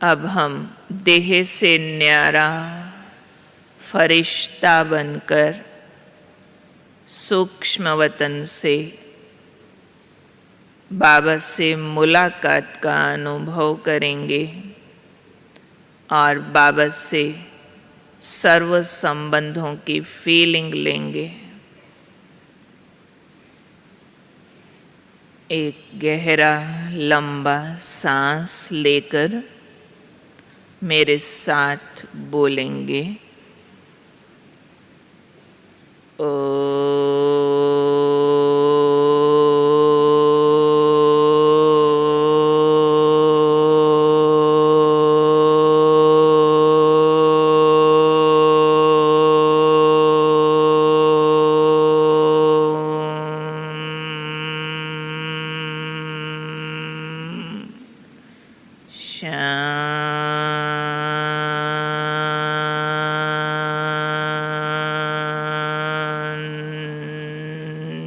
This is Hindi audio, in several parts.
अब हम देह से न्यारा फरिश्ता बनकर सूक्ष्म वतन से बाबा से मुलाकात का अनुभव करेंगे और बाबा से सर्व संबंधों की फीलिंग लेंगे। एक गहरा लंबा सांस लेकर मेरे साथ बोलेंगे,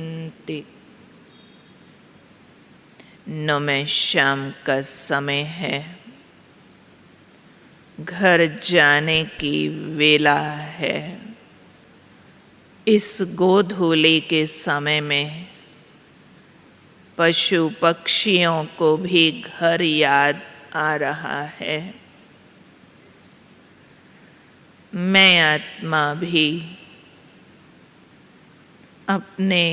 शांति। नौमे शाम का समय है, घर जाने की वेला है। इस गोधूली के समय में पशु पक्षियों को भी घर याद आ रहा है। मैं आत्मा भी अपने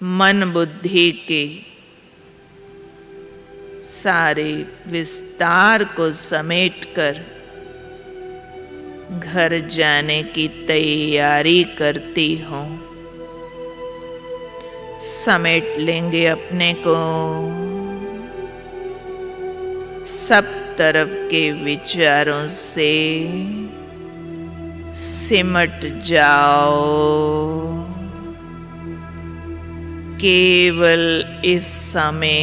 मन बुद्धि के सारे विस्तार को समेटकर घर जाने की तैयारी करती हूँ। समेट लेंगे अपने को, सब तरफ के विचारों से सिमट जाओ। केवल इस समय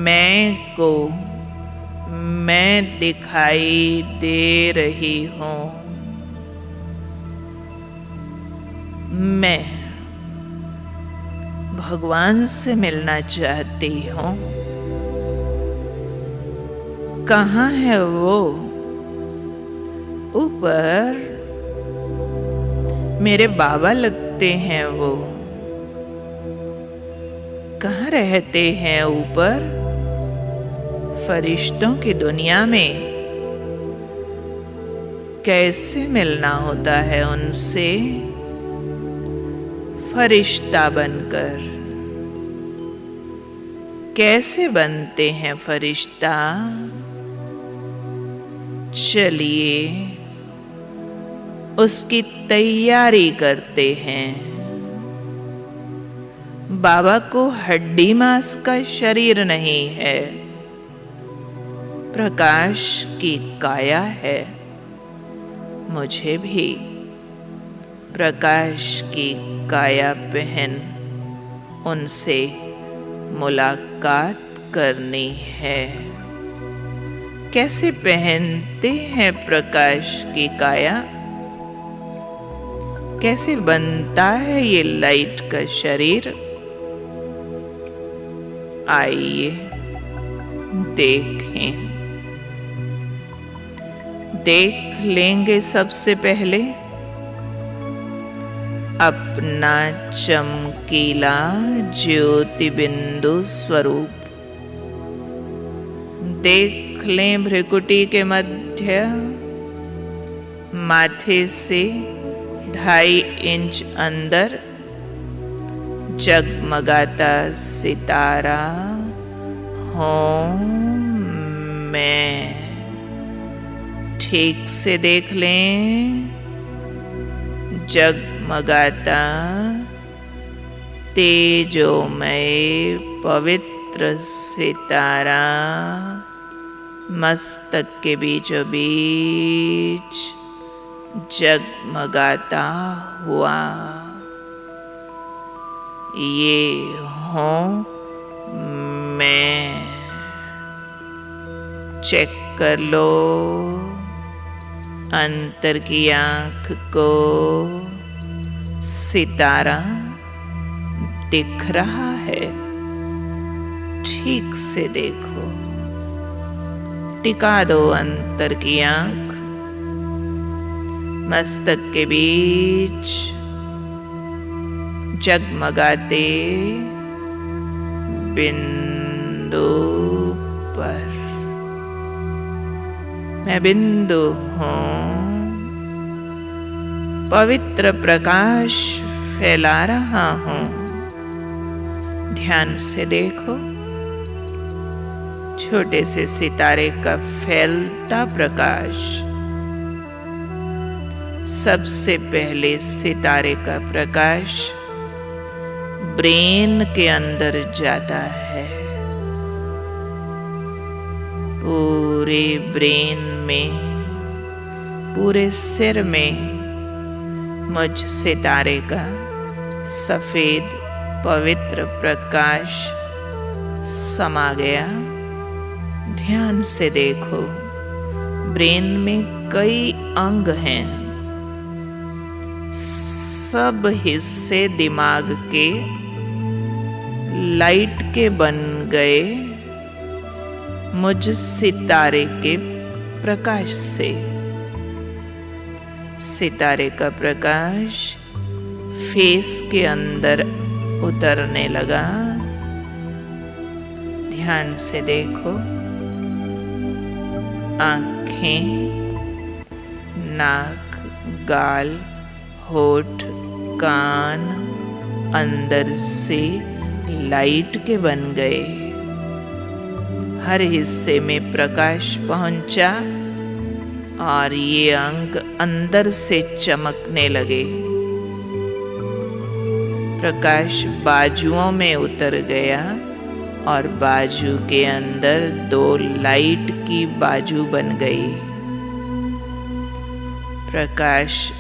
मैं को मैं दिखाई दे रही हूँ। मैं भगवान से मिलना चाहती हूँ। कहाँ है वो? ऊपर मेरे बाबा लगते हैं वो। कहाँ रहते हैं ऊपर? फरिश्तों की दुनिया में। कैसे मिलना होता है उनसे? फरिश्ता बनकर। कैसे बनते हैं फरिश्ता? चलिए उसकी तैयारी करते हैं। बाबा को हड्डी मांस का शरीर नहीं है, प्रकाश की काया है। मुझे भी प्रकाश की काया पहन उनसे मुलाकात करनी है। कैसे पहनते हैं प्रकाश की काया? कैसे बनता है ये लाइट का शरीर? आइए देखें। देख लेंगे सबसे पहले अपना चमकीला ज्योति बिंदु स्वरूप। देख लें भ्रिकुटी के मध्य माथे से 2.5 इंच अंदर जगमगाता सितारा हूँ मैं। ठीक से देख लें, जगमगाता तेजोमय पवित्र सितारा मस्तक के बीचों बीच जगमगाता हुआ। ये हूँ मैं। चेक कर लो अंतर की आँख को। सितारा दिख रहा है? ठीक से देखो। टिका दो अंतर की आंख। मस्तक के बीच जगमगाते बिंदु पर मैं बिंदु हूँ। पवित्र प्रकाश फैला रहा हूँ। ध्यान से देखो, छोटे से सितारे का फैलता प्रकाश सबसे पहले सितारे का प्रकाश ब्रेन के अंदर जाता है। पूरे ब्रेन में, पूरे सिर में मुझ सितारे का सफेद पवित्र प्रकाश समा गया। ध्यान से देखो, ब्रेन में कई अंग हैं। सब हिस्से दिमाग के लाइट के बन गए मुझ सितारे के प्रकाश से। सितारे का प्रकाश फेस के अंदर उतरने लगा। ध्यान से देखो, आंखें, नाक, गाल, होठ, कान अंदर से लाइट के बन गए। हर हिस्से में प्रकाश पहुंचा और ये अंग अंदर से चमकने लगे। प्रकाश बाजुओं में उतर गया और बाजू के अंदर 2 लाइट की बाजू बन गई। प्रकाश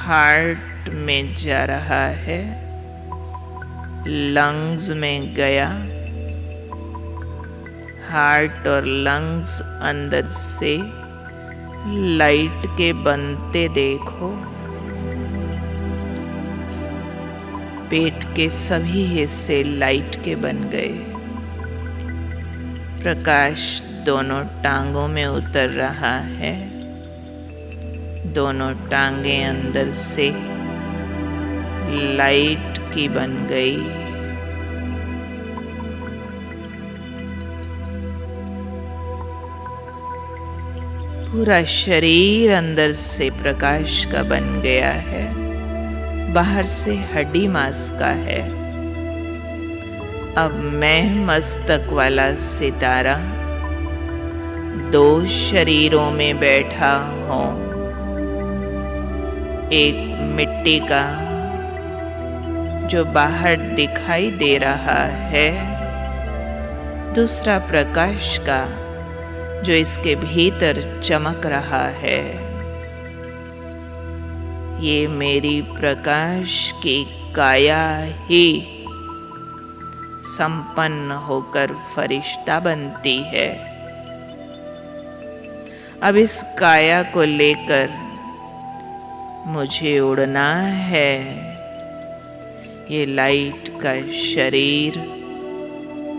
हार्ट में जा रहा है, लंग्स में गया। हार्ट और लंग्स अंदर से लाइट के बनते देखो। पेट के सभी हिस्से लाइट के बन गए। प्रकाश दोनों टांगों में उतर रहा है। दोनों टांगें अंदर से लाइट की बन गई। पूरा शरीर अंदर से प्रकाश का बन गया है, बाहर से हड्डी मांस का है। अब मैं मस्तक वाला सितारा 2 शरीरों में बैठा हूँ। एक मिट्टी का जो बाहर दिखाई दे रहा है, दूसरा प्रकाश का जो इसके भीतर चमक रहा है। ये मेरी प्रकाश की काया ही संपन्न होकर फरिश्ता बनती है। अब इस काया को लेकर मुझे उड़ना है। ये लाइट का शरीर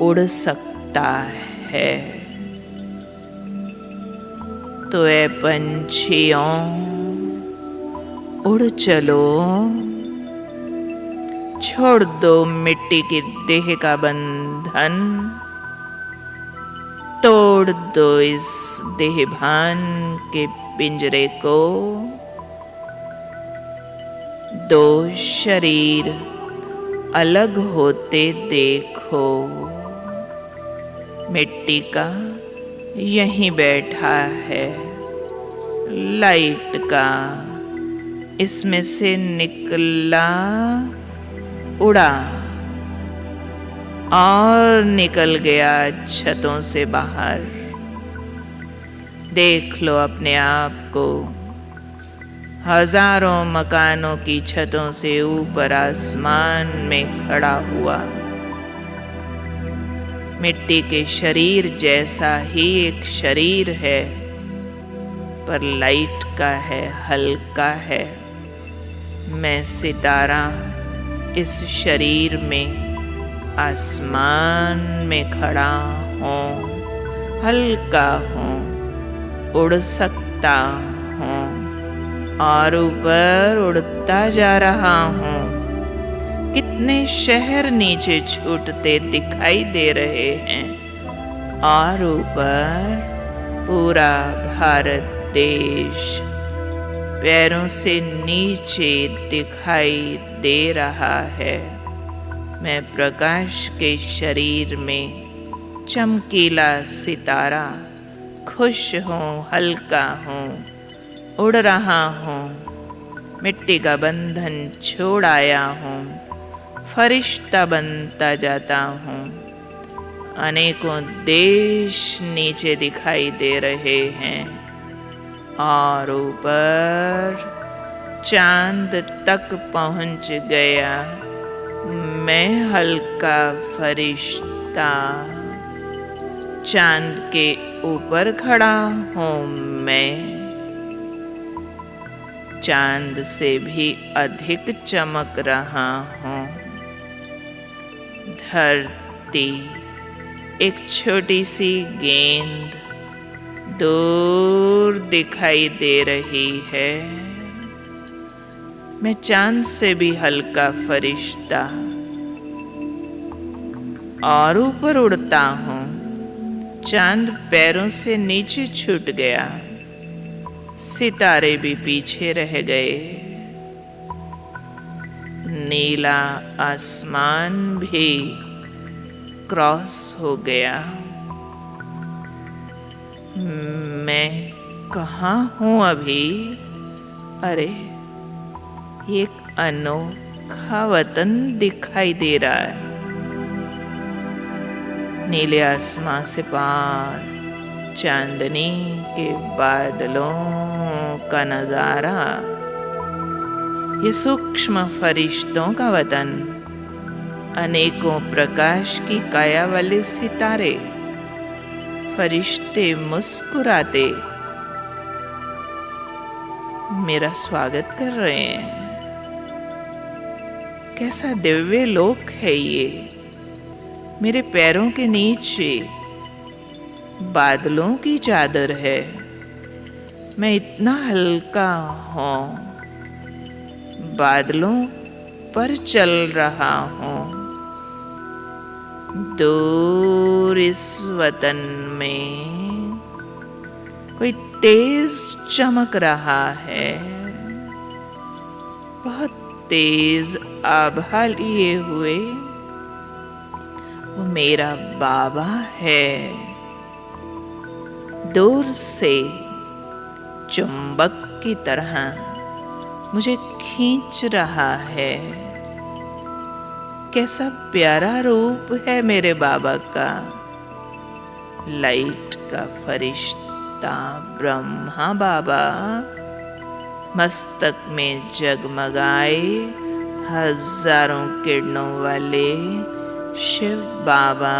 उड़ सकता है। तो ऐ पंछियों, उड़ चलो, छोड़ दो मिट्टी की देह का बंधन, तोड़ दो इस देहभान के पिंजरे को। 2 शरीर अलग होते देखो। मिट्टी का यहीं बैठा है, लाइट का इसमें से निकला, उड़ा और निकल गया छतों से बाहर। देख लो अपने आप को, हजारों मकानों की छतों से ऊपर आसमान में खड़ा हुआ। मिट्टी के शरीर जैसा ही एक शरीर है, पर लाइट का है, हल्का है। मैं सितारा इस शरीर में आसमान में खड़ा हूँ, हल्का हूँ, उड़ सकता हूँ और ऊपर उड़ता जा रहा हूँ। कितने शहर नीचे छूटते दिखाई दे रहे हैं और ऊपर पूरा भारत देश पैरों से नीचे दिखाई दे रहा है। मैं प्रकाश के शरीर में चमकीला सितारा, खुश हूँ, हल्का हूँ, उड़ रहा हूँ। मिट्टी का बंधन छोड़ आया हूँ, फरिश्ता बनता जाता हूँ। अनेकों देश नीचे दिखाई दे रहे हैं और ऊपर चांद तक पहुँच गया। मैं हल्का फरिश्ता चांद के ऊपर खड़ा हूँ। मैं चांद से भी अधिक चमक रहा हूँ। धरती एक छोटी सी गेंद दूर दिखाई दे रही है। मैं चांद से भी हल्का फरिश्ता और ऊपर उड़ता हूँ। चांद पैरों से नीचे छूट गया, सितारे भी पीछे रह गए। नीला आसमान भी क्रॉस हो गया। मैं कहाँ हूँ अभी? अरे, एक अनोखा वतन दिखाई दे रहा है। नीले आसमां से पार चांदनी के बादलों का नजारा, ये सूक्ष्म फरिश्तों का वतन, अनेकों प्रकाश की काया वाले सितारे, फरिश्ते मुस्कुराते मेरा स्वागत कर रहे हैं। कैसा दिव्य लोक है ये। मेरे पैरों के नीचे बादलों की चादर है। मैं इतना हल्का हूँ, बादलों पर चल रहा हूँ। दूर इस वतन में कोई तेज चमक रहा है, बहुत तेज आभा लिए हुए। वो मेरा बाबा है। दूर से चुंबक की तरह मुझे खींच रहा है। कैसा प्यारा रूप है मेरे बाबा का। लाइट का फरिश्ता ब्रह्मा बाबा, मस्तक में जगमगाए हजारों किरणों वाले शिव बाबा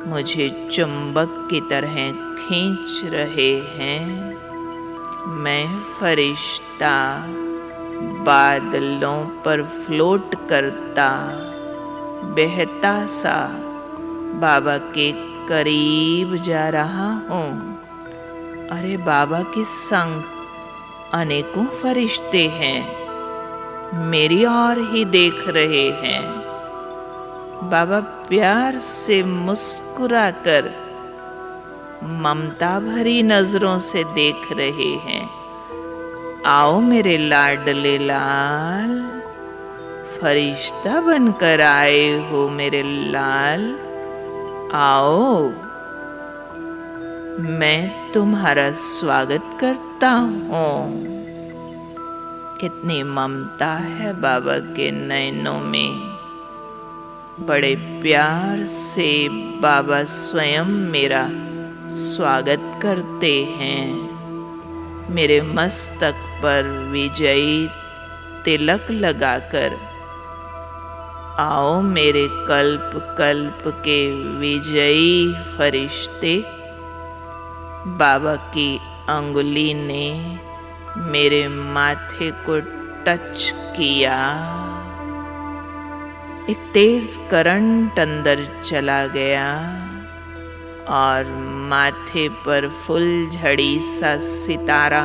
मुझे चुंबक की तरह खींच रहे हैं। मैं फरिश्ता बादलों पर फ्लोट करता, बहता सा बाबा के करीब जा रहा हूँ। अरे, बाबा के संग अनेकों फरिश्ते हैं, मेरी ओर ही देख रहे हैं। बाबा प्यार से मुस्कुराकर ममता भरी नजरों से देख रहे हैं। आओ मेरे लाडले लाल, फरिश्ता बनकर आए हो मेरे लाल। आओ, मैं तुम्हारा स्वागत करता हूँ। कितनी ममता है बाबा के नयनों में। बड़े प्यार से बाबा स्वयं मेरा स्वागत करते हैं। मेरे मस्तक पर विजयी तिलक लगाकर आओ मेरे कल्प कल्प के विजयी फरिश्ते। बाबा की अंगुली ने मेरे माथे को टच किया। एक तेज करंट अंदर चला गया और माथे पर फुलझड़ी सा सितारा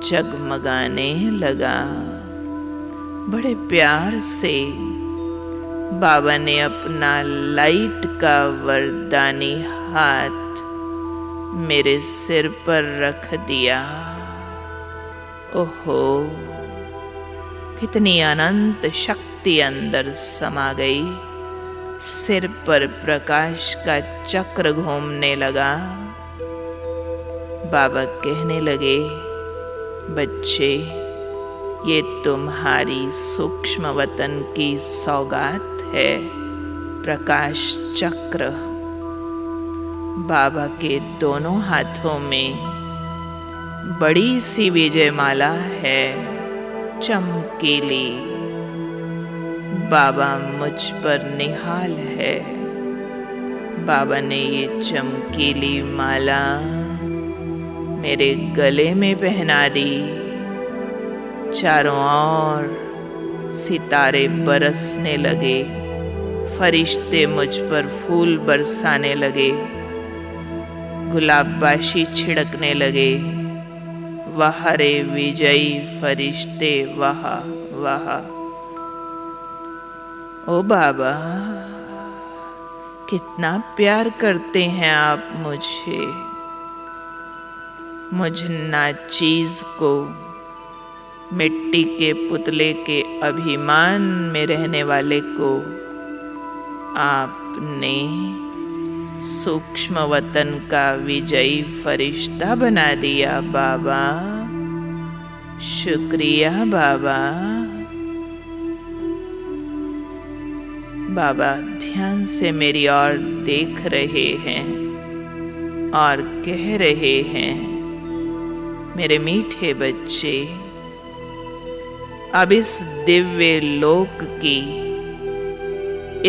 जगमगाने लगा। बड़े प्यार से बाबा ने अपना लाइट का वरदानी हाथ मेरे सिर पर रख दिया। ओहो, कितनी अनंत शक्ति अंदर समा गई। सिर पर प्रकाश का चक्र घूमने लगा। बाबा कहने लगे, बच्चे, ये तुम्हारी सूक्ष्म वतन की सौगात है, प्रकाश चक्र। बाबा के दोनों हाथों में बड़ी सी विजयमाला है, चमकीली। बाबा मुझ पर निहाल है। बाबा ने ये चमकीली माला मेरे गले में पहना दी। चारों ओर सितारे बरसने लगे, फरिश्ते मुझ पर फूल बरसाने लगे, गुलाबबाशी छिड़कने लगे। वाह रे विजयी फरिश्ते, वाह वाह। ओ बाबा, कितना प्यार करते हैं आप मुझे। मुझ नाचीज को, मिट्टी के पुतले के अभिमान में रहने वाले को आपने सूक्ष्म वतन का विजयी फरिश्ता बना दिया बाबा। शुक्रिया बाबा। बाबा ध्यान से मेरी ओर देख रहे हैं और कह रहे हैं, मेरे मीठे बच्चे, अब इस दिव्य लोक की,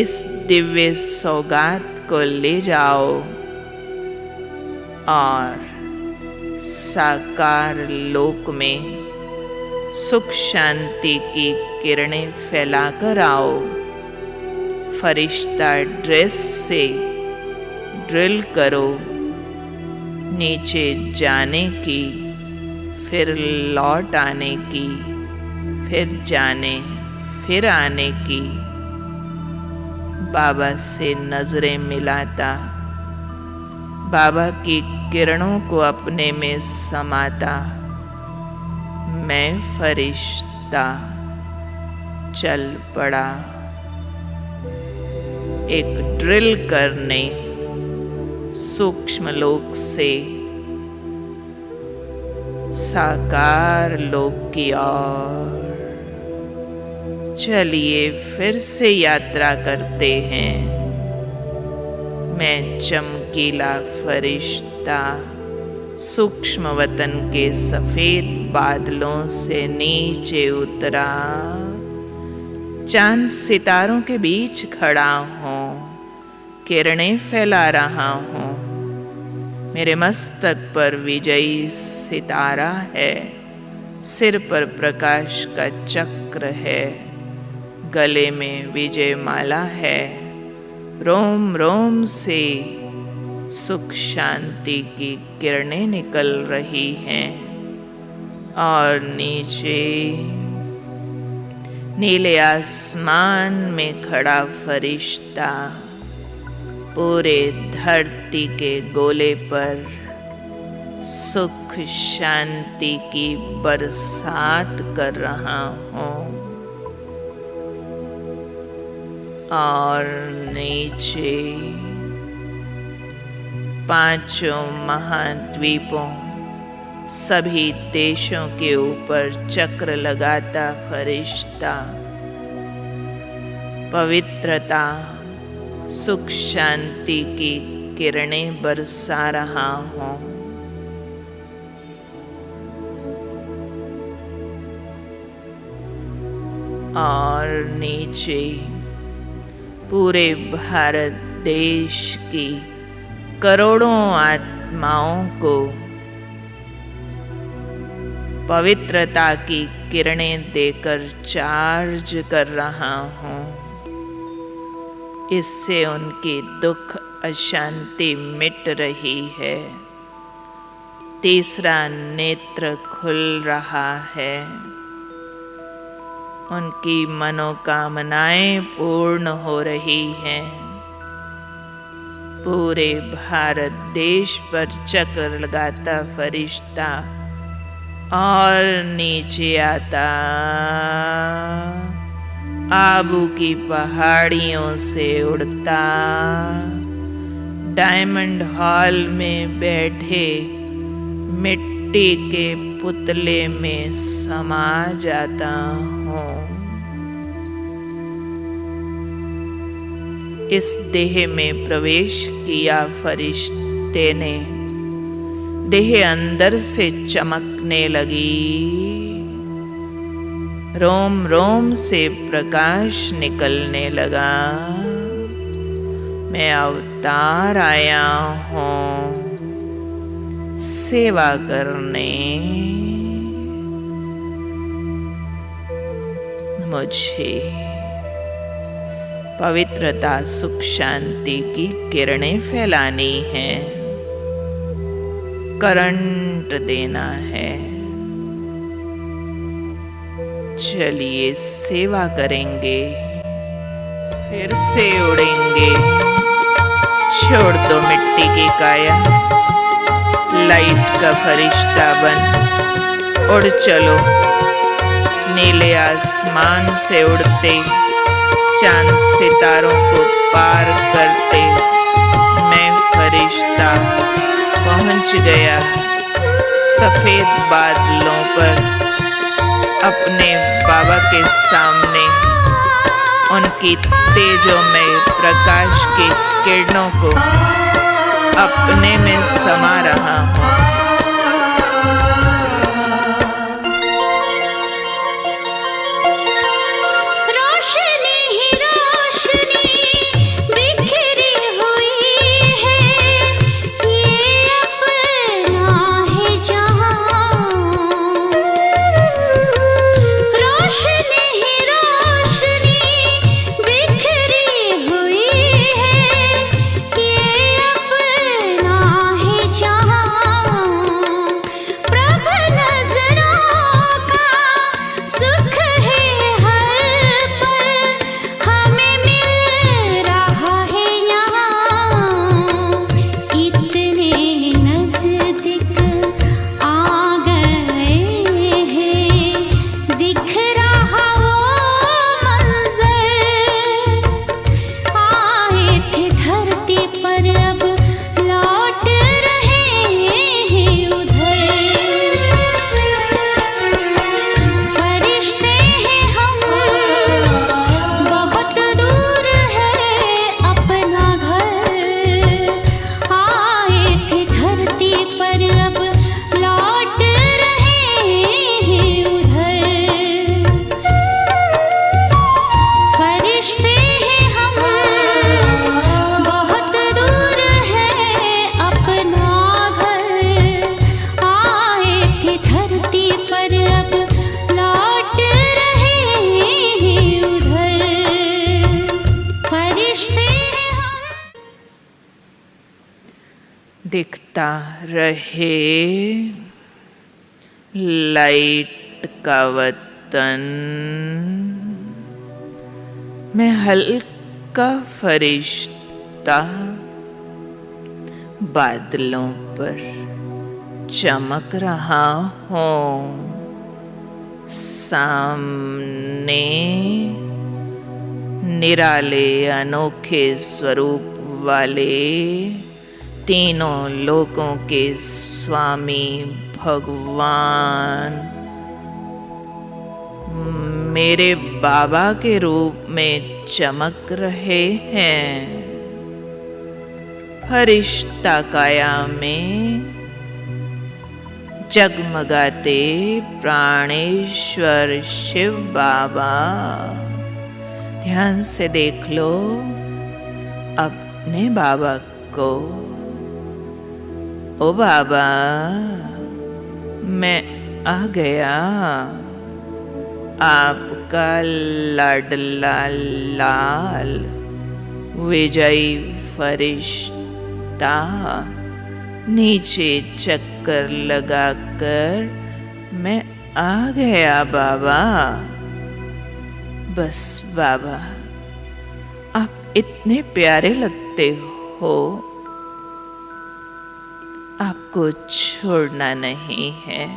इस दिव्य सौगात को ले जाओ और साकार लोक में सुख शांति की किरणें फैलाकर आओ। फरिश्ता ड्रेस से ड्रिल करो, नीचे जाने की, फिर लौट आने की, फिर जाने, फिर आने की। बाबा से नजरें मिलाता, बाबा की किरणों को अपने में समाता, मैं फरिश्ता चल पड़ा एक ड्रिल करने सूक्ष्म लोक से साकार लोक की ओर। चलिए फिर से यात्रा करते हैं। मैं चमकीला फरिश्ता सूक्ष्म वतन के सफेद बादलों से नीचे उतरा, चांद सितारों के बीच खड़ा हूँ, किरणें फैला रहा हूँ। मेरे मस्तक पर विजयी सितारा है, सिर पर प्रकाश का चक्र है, गले में विजय माला है। रोम रोम से सुख शांति की किरणें निकल रही हैं और नीचे नीले आसमान में खड़ा फरिश्ता पूरे धरती के गोले पर सुख शांति की बरसात कर रहा हूँ। और नीचे पांचों महाद्वीपों, सभी देशों के ऊपर चक्र लगाता फरिश्ता पवित्रता, सुख शांति की किरणें बरसा रहा हूँ। और नीचे पूरे भारत देश की करोड़ों आत्माओं को पवित्रता की किरणें देकर चार्ज कर रहा हूँ। इससे उनकी दुख अशांति मिट रही है। तीसरा नेत्र खुल रहा है। उनकी मनोकामनाएं पूर्ण हो रही हैं। पूरे भारत देश पर चक्कर लगाता फरिश्ता और नीचे आता आबू की पहाड़ियों से उड़ता डायमंड हॉल में बैठे मिट्टी के पुतले में समा जाता हूँ। इस देह में प्रवेश किया फरिश्ते ने। देह अंदर से चमकने लगी। रोम रोम से प्रकाश निकलने लगा। मैं अवतार आया हूँ सेवा करने। मुझे पवित्रता सुख शांति की किरणें फैलानी हैं। करंट देना है। चलिए सेवा करेंगे। फिर से उड़ेंगे। छोड़ दो मिट्टी की काया। लाइट का फरिश्ता बन उड़ चलो। नीले आसमान से उड़ते चांद सितारों को पार करते मैं फरिश्ता पहुंच गया सफेद बादलों पर। अपने बाबा के सामने उनकी तेजोमय प्रकाश की किरणों को अपने में समा रहा हूँ। दिखता रहे लाइट का वतन। मैं हल्का फरिश्ता बादलों पर चमक रहा हूँ। सामने निराले अनोखे स्वरूप वाले तीनों लोकों के स्वामी भगवान मेरे बाबा के रूप में चमक रहे हैं। फरिश्ता काया में जगमगाते प्राणेश्वर शिव बाबा। ध्यान से देख लो अपने बाबा को। ओ बाबा, मैं आ गया, आपका लाडला लाल विजयी फरिश्ता नीचे चक्कर लगाकर मैं आ गया बाबा। बस बाबा, आप इतने प्यारे लगते हो, आपको छोड़ना नहीं है।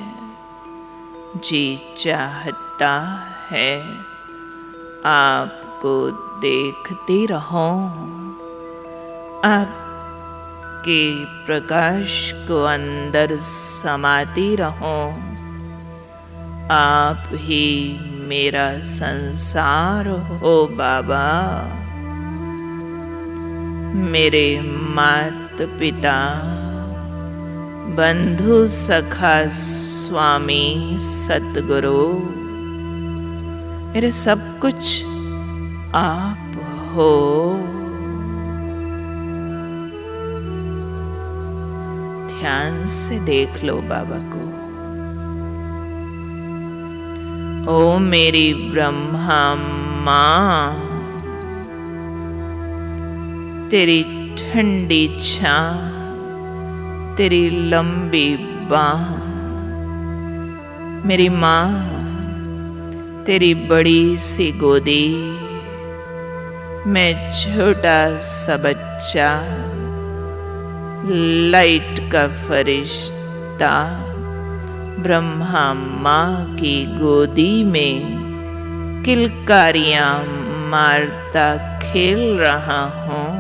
जी चाहता है आपको देखती रहूं, आपके प्रकाश को अंदर समाती रहूं। आप ही मेरा संसार हो बाबा। मेरे माता पिता, बंधु सखा स्वामी सतगुरु, मेरे सब कुछ आप हो। ध्यान से देख लो बाबा को। ओ मेरी ब्रह्मा माँ, तेरी ठंडी छां, तेरी लंबी बाह, मेरी माँ, तेरी बड़ी सी गोदी, मैं छोटा सा बच्चा, लाइट का फरिश्ता, ब्रह्मा माँ की गोदी में किलकारियाँ मारता खेल रहा हूँ।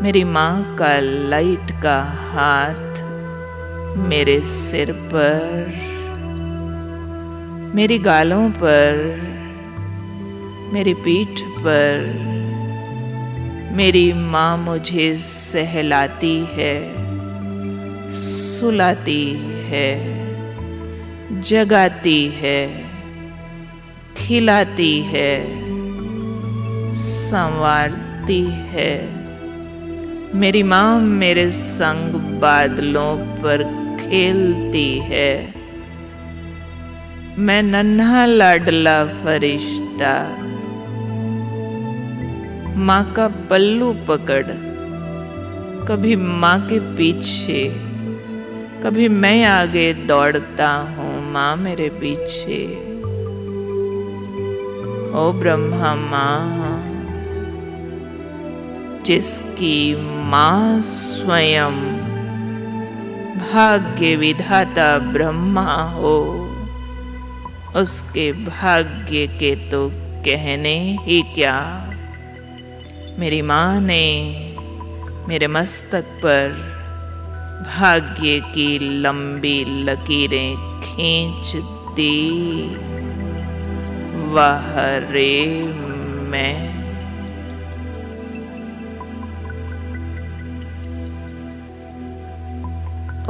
मेरी माँ का लाइट का हाथ मेरे सिर पर, मेरी गालों पर, मेरी पीठ पर। मेरी माँ मुझे सहलाती है, सुलाती है, जगाती है, खिलाती है, संवारती है। मेरी माँ मेरे संग बादलों पर खेलती है। मैं नन्हा लाडला फरिश्ता, माँ का पल्लू पकड़, कभी माँ के पीछे, कभी मैं आगे दौड़ता हूँ, माँ मेरे पीछे। ओ ब्रह्मा माँ, जिसकी माँ स्वयं भाग्य विधाता ब्रह्मा हो, उसके भाग्य के तो कहने ही क्या। मेरी माँ ने मेरे मस्तक पर भाग्य की लंबी लकीरें खींच दी। वाह रे मैं।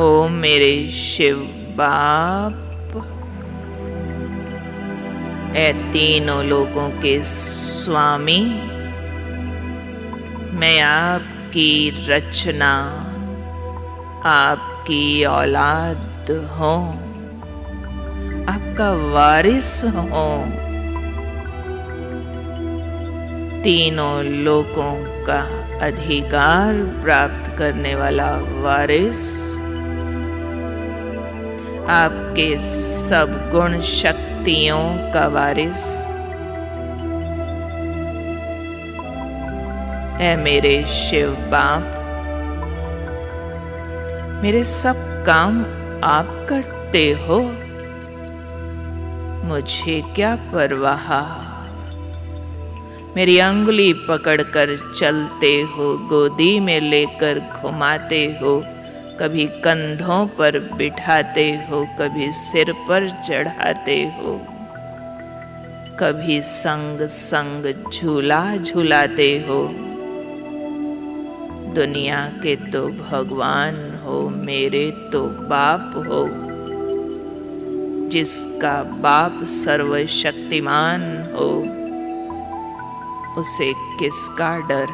ओ मेरे शिव बाप, ऐ तीनों लोगों के स्वामी, मैं आपकी रचना, आपकी औलाद हूँ, आपका वारिस हूँ। तीनों लोगों का अधिकार प्राप्त करने वाला वारिस, आपके सब गुण शक्तियों का वारिस। ऐ मेरे शिव बाप, मेरे सब काम आप करते हो, मुझे क्या परवाह। मेरी अंगुली पकड़कर चलते हो, गोदी में लेकर घुमाते हो, कभी कंधों पर बिठाते हो, कभी सिर पर चढ़ाते हो, कभी संग संग झूला झूलाते हो। दुनिया के तो भगवान हो, मेरे तो बाप हो। जिसका बाप सर्वशक्तिमान हो, उसे किसका डर।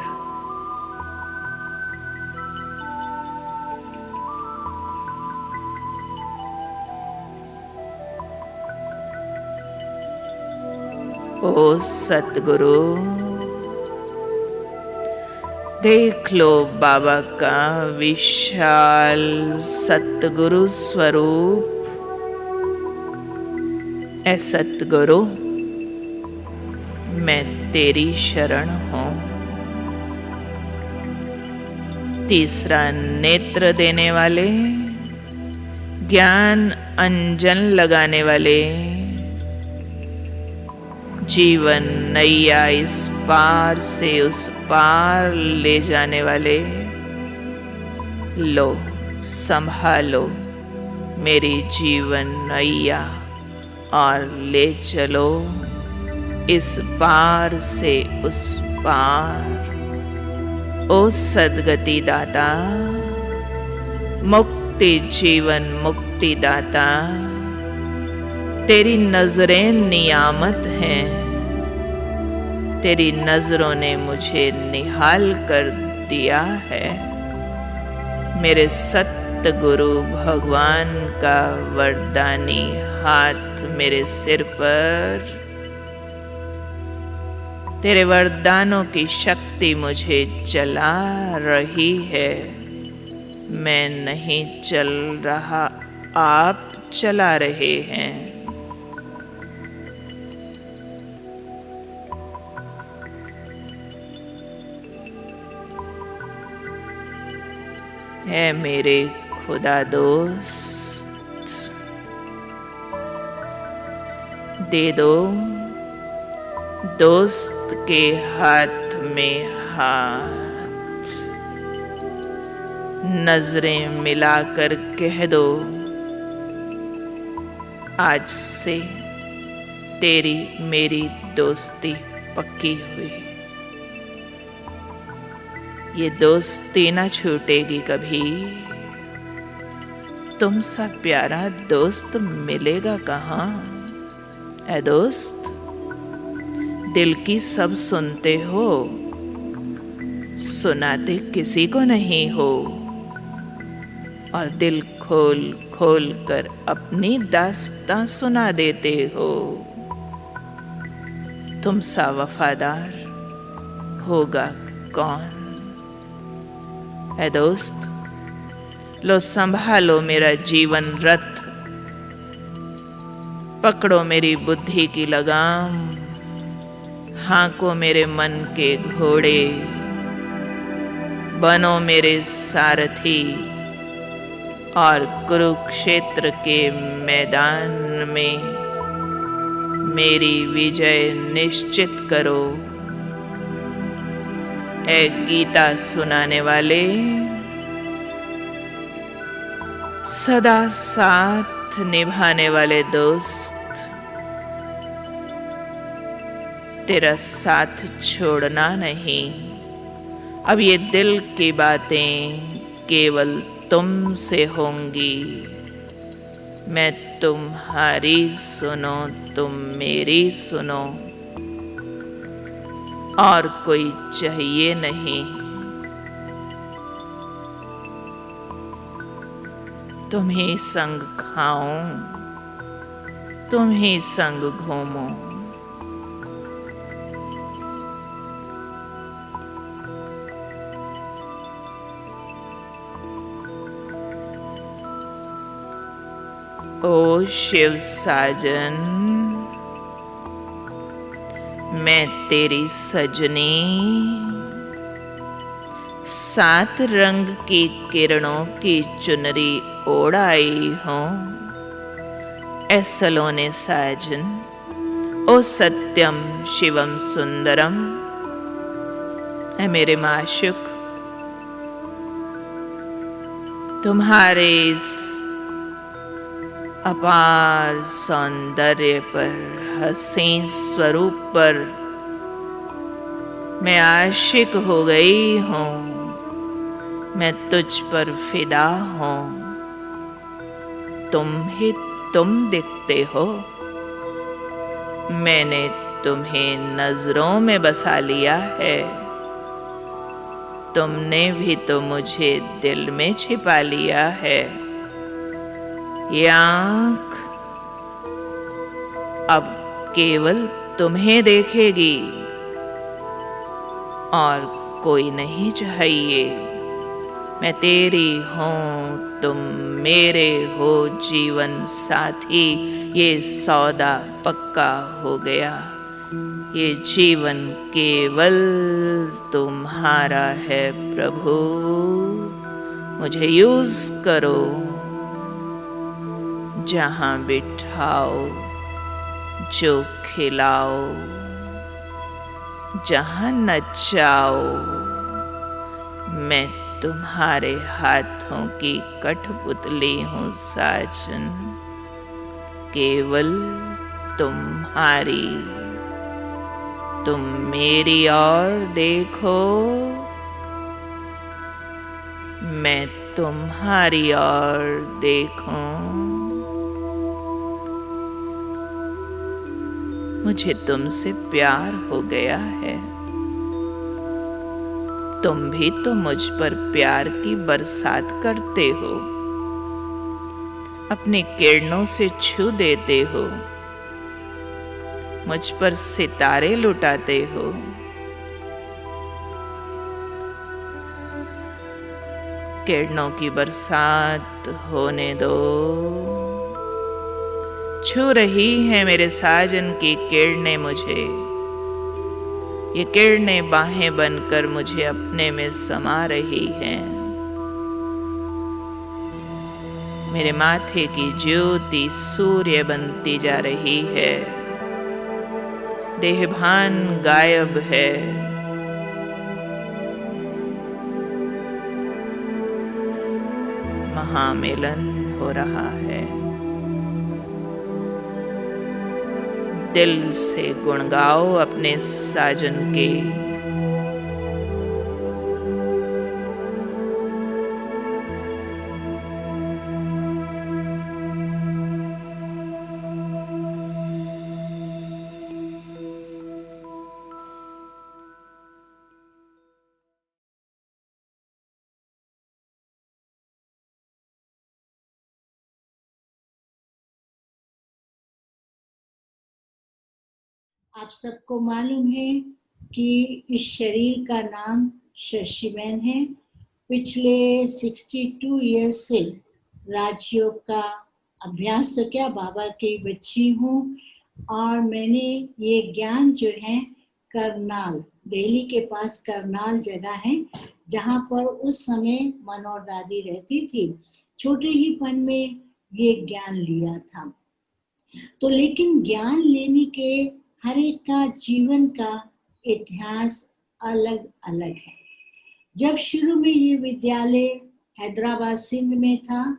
ओ सतगुरु, देख लो बाबा का विशाल सतगुरु स्वरूप। ऐ सतगुरु, मैं तेरी शरण हूं। तीसरा नेत्र देने वाले, ज्ञान अंजन लगाने वाले, जीवन नैया इस पार से उस पार ले जाने वाले, लो संभालो मेरी जीवन नैया और ले चलो इस पार से उस पार। ओ सद्गति दाता, मुक्ति जीवन मुक्ति दाता, तेरी नजरें नियामत हैं। तेरी नजरों ने मुझे निहाल कर दिया है। मेरे सतगुरु भगवान का वरदानी हाथ मेरे सिर पर, तेरे वरदानों की शक्ति मुझे चला रही है। मैं नहीं चल रहा, आप चला रहे हैं। है मेरे खुदा दोस्त, दे दो दोस्त के हाथ में हाथ, नजरें मिलाकर कह दो, आज से तेरी मेरी दोस्ती पक्की हुई। ये दोस्ती न छूटेगी कभी। तुम सा प्यारा दोस्त मिलेगा कहाँ? ऐ दोस्त, दिल की सब सुनते हो, सुनाते किसी को नहीं हो, और दिल खोल खोल कर अपनी दास्तां सुना देते हो। तुम सा वफादार होगा कौन? ऐ दोस्त, लो संभालो मेरा जीवन रथ, पकड़ो मेरी बुद्धि की लगाम, हाँको मेरे मन के घोड़े, बनो मेरे सारथी, और कुरुक्षेत्र के मैदान में मेरी विजय निश्चित करो। ऐ गीता सुनाने वाले, सदा साथ निभाने वाले दोस्त, तेरा साथ छोड़ना नहीं। अब ये दिल की बातें केवल तुमसे होंगी। मैं तुम्हारी सुनो, तुम मेरी सुनो, और कोई चाहिए नहीं। तुम ही संग खाऊं, तुम ही संग घूमूं। ओ शिव साजन, मैं तेरी सजनी, 7 रंग की किरणों की चुनरी ओढ़ आई हूँ। ऐ सलोने साजन, ओ सत्यम शिवम सुंदरम, ऐ मेरे माशुक, तुम्हारे इस अपार सौंदर्य पर, हसीन स्वरूप पर मैं आशिक हो गई हूँ। मैं तुझ पर फिदा हूँ। तुम ही तुम दिखते हो। मैंने तुम्हें नजरों में बसा लिया है। तुमने भी तो मुझे दिल में छिपा लिया है। ये आँख अब केवल तुम्हें देखेगी और कोई नहीं चाहिए। मैं तेरी हूँ, तुम मेरे हो जीवन साथी, ये सौदा पक्का हो गया। ये जीवन केवल तुम्हारा है प्रभु, मुझे यूज करो, जहाँ बिठाओ, जो खिलाओ, जहाँ नचाओ। मैं तुम्हारे हाथों की कठपुतली हूँ साजन, केवल तुम्हारी। तुम मेरी ओर देखो, मैं तुम्हारी ओर देखूं। मुझे तुमसे प्यार हो गया है। तुम भी तो मुझ पर प्यार की बरसात करते हो, अपनी किरणों से छू देते हो, मुझ पर सितारे लुटाते हो। किरणों की बरसात होने दो। छू रही है मेरे साजन की किरणें मुझे, ये किरणें बाहें बनकर मुझे अपने में समा रही हैं। मेरे माथे की ज्योति सूर्य बनती जा रही है, देहभान गायब है। महामिलन हो रहा है। दिल से गुण गाओ अपने साजन के। आप सबको मालूम है कि इस शरीर का नाम शशिमैन है। पिछले 62 ईयर्स से राजयोग का अभ्यास तो क्या, बाबा की बच्ची हूँ। और मैंने ये ज्ञान जो है करनाल, दिल्ली के पास करनाल जगह है जहाँ पर उस समय मनोहर दादी रहती थी, छोटे ही पन में ये ज्ञान लिया था। तो लेकिन ज्ञान लेने के हर एक का जीवन का इतिहास अलग अलग है। जब शुरू में ये विद्यालय हैदराबाद सिंध में था,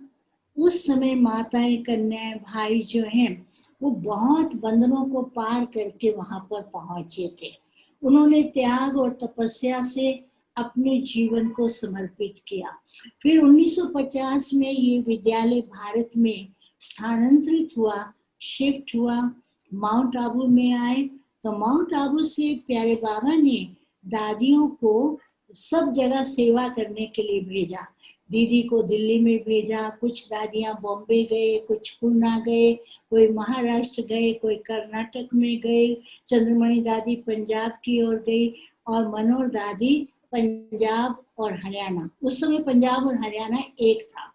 उस समय माताएं, कन्याएं, भाई जो हैं वो बहुत बंधनों को पार करके वहां पर पहुंचे थे। उन्होंने त्याग और तपस्या से अपने जीवन को समर्पित किया। फिर 1950 में ये विद्यालय भारत में स्थानांतरित हुआ, शिफ्ट हुआ, माउंट आबू में आए। तो माउंट आबू से प्यारे बाबा ने दादियों को सब जगह सेवा करने के लिए भेजा। दीदी को दिल्ली में भेजा, कुछ दादियां बॉम्बे गए, कुछ पूना गए, कोई महाराष्ट्र गए, कोई कर्नाटक में गए, चंद्रमणि दादी पंजाब की ओर गई और मनोहर दादी पंजाब और हरियाणा। उस समय पंजाब और हरियाणा एक था।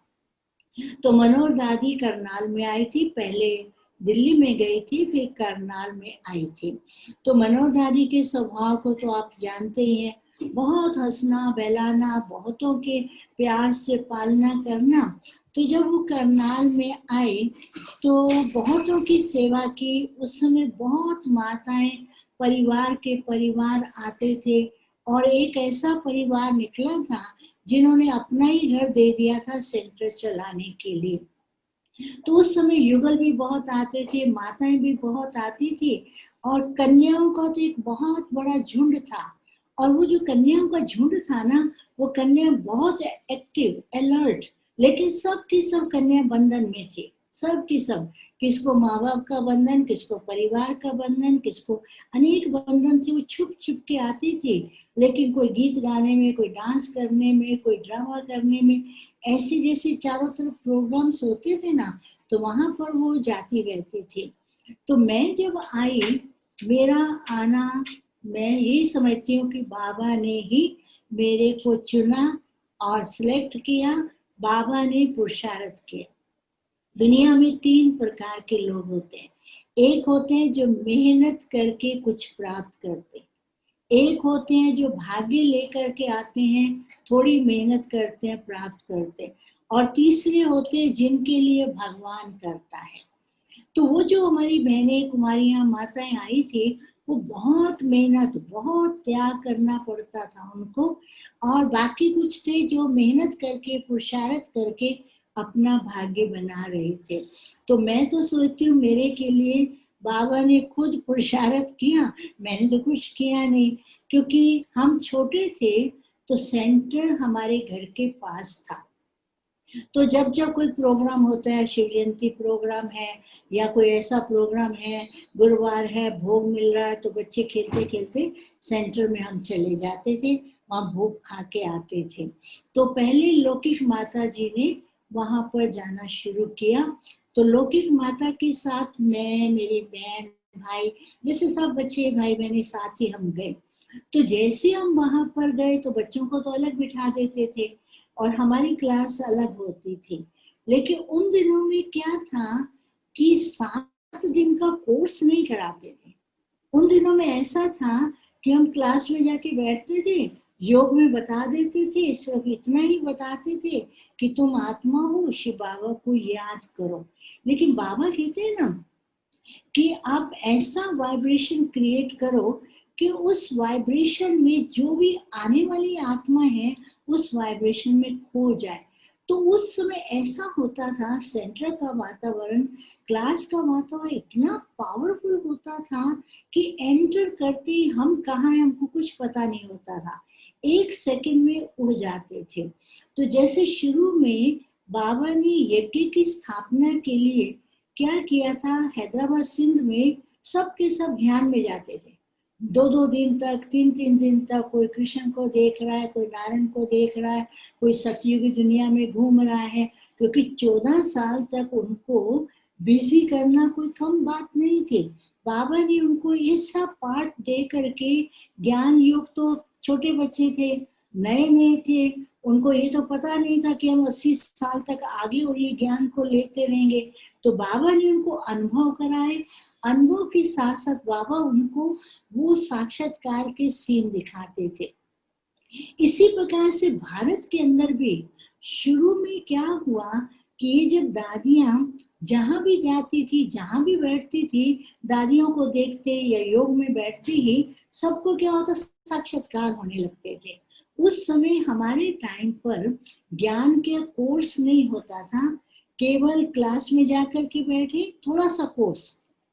तो मनोहर दादी करनाल में आई थी, पहले दिल्ली में गई थी, फिर करनाल में आई थी। तो मनोहर दादी के स्वभाव को तो आप जानते ही हैं, बहुत हंसना बहलाना, बहुतों के प्यार से पालना करना। तो जब वो करनाल में आए तो बहुतों की सेवा की। उस समय बहुत माताएं परिवार के परिवार आते थे और एक ऐसा परिवार निकला था जिन्होंने अपना ही घर दे दिया था सेंटर चलाने के लिए। तो उस समय युगल भी बहुत आते थे, माताएं भी बहुत आती थी और कन्याओं का तो एक बहुत बड़ा झुंड था। और वो जो कन्याओं का झुंड था ना, वो कन्या बहुत एक्टिव, अलर्ट, लेकिन सब की सब कन्या बंधन में थी, सब की सब। किसको माँ बाप का बंधन, किसको परिवार का बंधन, किसको अनेक बंधन थे। वो छुप छुप के आती थी, लेकिन कोई गीत गाने में, कोई डांस करने में, कोई ड्रामा करने में, ऐसे जैसे चारों तरफ प्रोग्राम्स होते थे ना, तो वहां पर वो जाती रहती थी। तो मैं जब आई, मेरा आना मैं यही समझती हूँ कि बाबा ने ही मेरे को चुना और सिलेक्ट किया, बाबा ने पुरुषार्थ किया। दुनिया में 3 प्रकार के लोग होते हैं। एक होते हैं जो मेहनत करके कुछ प्राप्त करते हैं, एक होते हैं जो भाग्य लेकर के आते हैं, थोड़ी मेहनत करते हैं, प्राप्त करते हैं, और तीसरे होते हैं जिनके लिए भगवान करता है। तो वो जो हमारी बहनें कुमारियां माताएं आई थी, वो बहुत मेहनत, बहुत त्याग करना पड़ता था उनको, और बाकी कुछ थे जो मेहनत करके पुरुषार्थ करके अपना भाग्य बना रहे थे। तो मैं तो सोचती हूँ मेरे के लिए बाबा ने खुद पुरुषार्थ किया, मैंने तो कुछ किया नहीं, क्योंकि हम छोटे थे तो सेंटर हमारे घर के पास था। तो जब जब कोई प्रोग्राम होता है, शिव जयंती प्रोग्राम है या कोई ऐसा प्रोग्राम है, गुरुवार है, भोग मिल रहा है, तो बच्चे खेलते खेलते सेंटर में हम चले जाते थे, वहाँ भोग खा के आते थे। तो पहले लौकिक माता जी ने वहाँ पर जाना शुरू किया। तो लौकिक माता के साथ मैं, मेरी बहन, भाई, जैसे सब बच्चे भाई बहने साथ ही हम गए। तो जैसे हम वहां पर गए तो बच्चों को तो अलग बिठा देते थे और हमारी क्लास अलग होती थी। लेकिन उन दिनों में क्या था कि 7 दिन का कोर्स नहीं कराते थे। उन दिनों में ऐसा था कि हम क्लास में जाके बैठते थे, योग में बता देते थे, सिर्फ इतना ही बताते थे कि तुम आत्मा हो, शिव बाबा को याद करो। लेकिन बाबा कहते हैं ना कि आप ऐसा वाइब्रेशन क्रिएट करो कि उस वाइब्रेशन में जो भी आने वाली आत्मा है उस वाइब्रेशन में खो जाए। तो उस समय ऐसा होता था, सेंटर का वातावरण, क्लास का वातावरण इतना पावरफुल होता था कि एंटर करते ही हम कहाँ हैं हमको कुछ पता नहीं होता था, 1 सेकंड में उड़ जाते थे। तो जैसे शुरू में बाबा ने यज्ञ की स्थापना के लिए क्या किया था, हैदराबाद सिंध में सबके सब ध्यान में जाते थे, 2-2 दिन तक, 3-3 दिन तक, कोई कृष्ण को देख रहा है, कोई नारायण को देख रहा है, कोई सतयुगी दुनिया में घूम रहा है, क्योंकि 14 साल तक उनको बिजी करना कोई कम बात नहीं थी। बाबा ने उनको ये सब पाठ दे करके, ज्ञान युग, तो छोटे बच्चे थे, नए नए थे, उनको ये तो पता नहीं था कि हम 80 साल तक आगे और ये ज्ञान को लेते रहेंगे। तो बाबा ने उनको अनुभव कराए, अनुभव के साथ साथ बाबा उनको वो साक्षात्कार के सीन दिखाते थे। इसी प्रकार से भारत के अंदर भी शुरू में क्या हुआ कि ये जब दादियां जहां भी जाती थी, जहां भी बैठती थी, दादियों को देखते या योग में बैठती ही सबको क्या होता, साक्षात्कार होने लगते थे। उस समय हमारे टाइम पर ज्ञान के कोर्स नहीं होता था, केवल क्लास में जाकर के बैठे, थोड़ा सा कोर्स,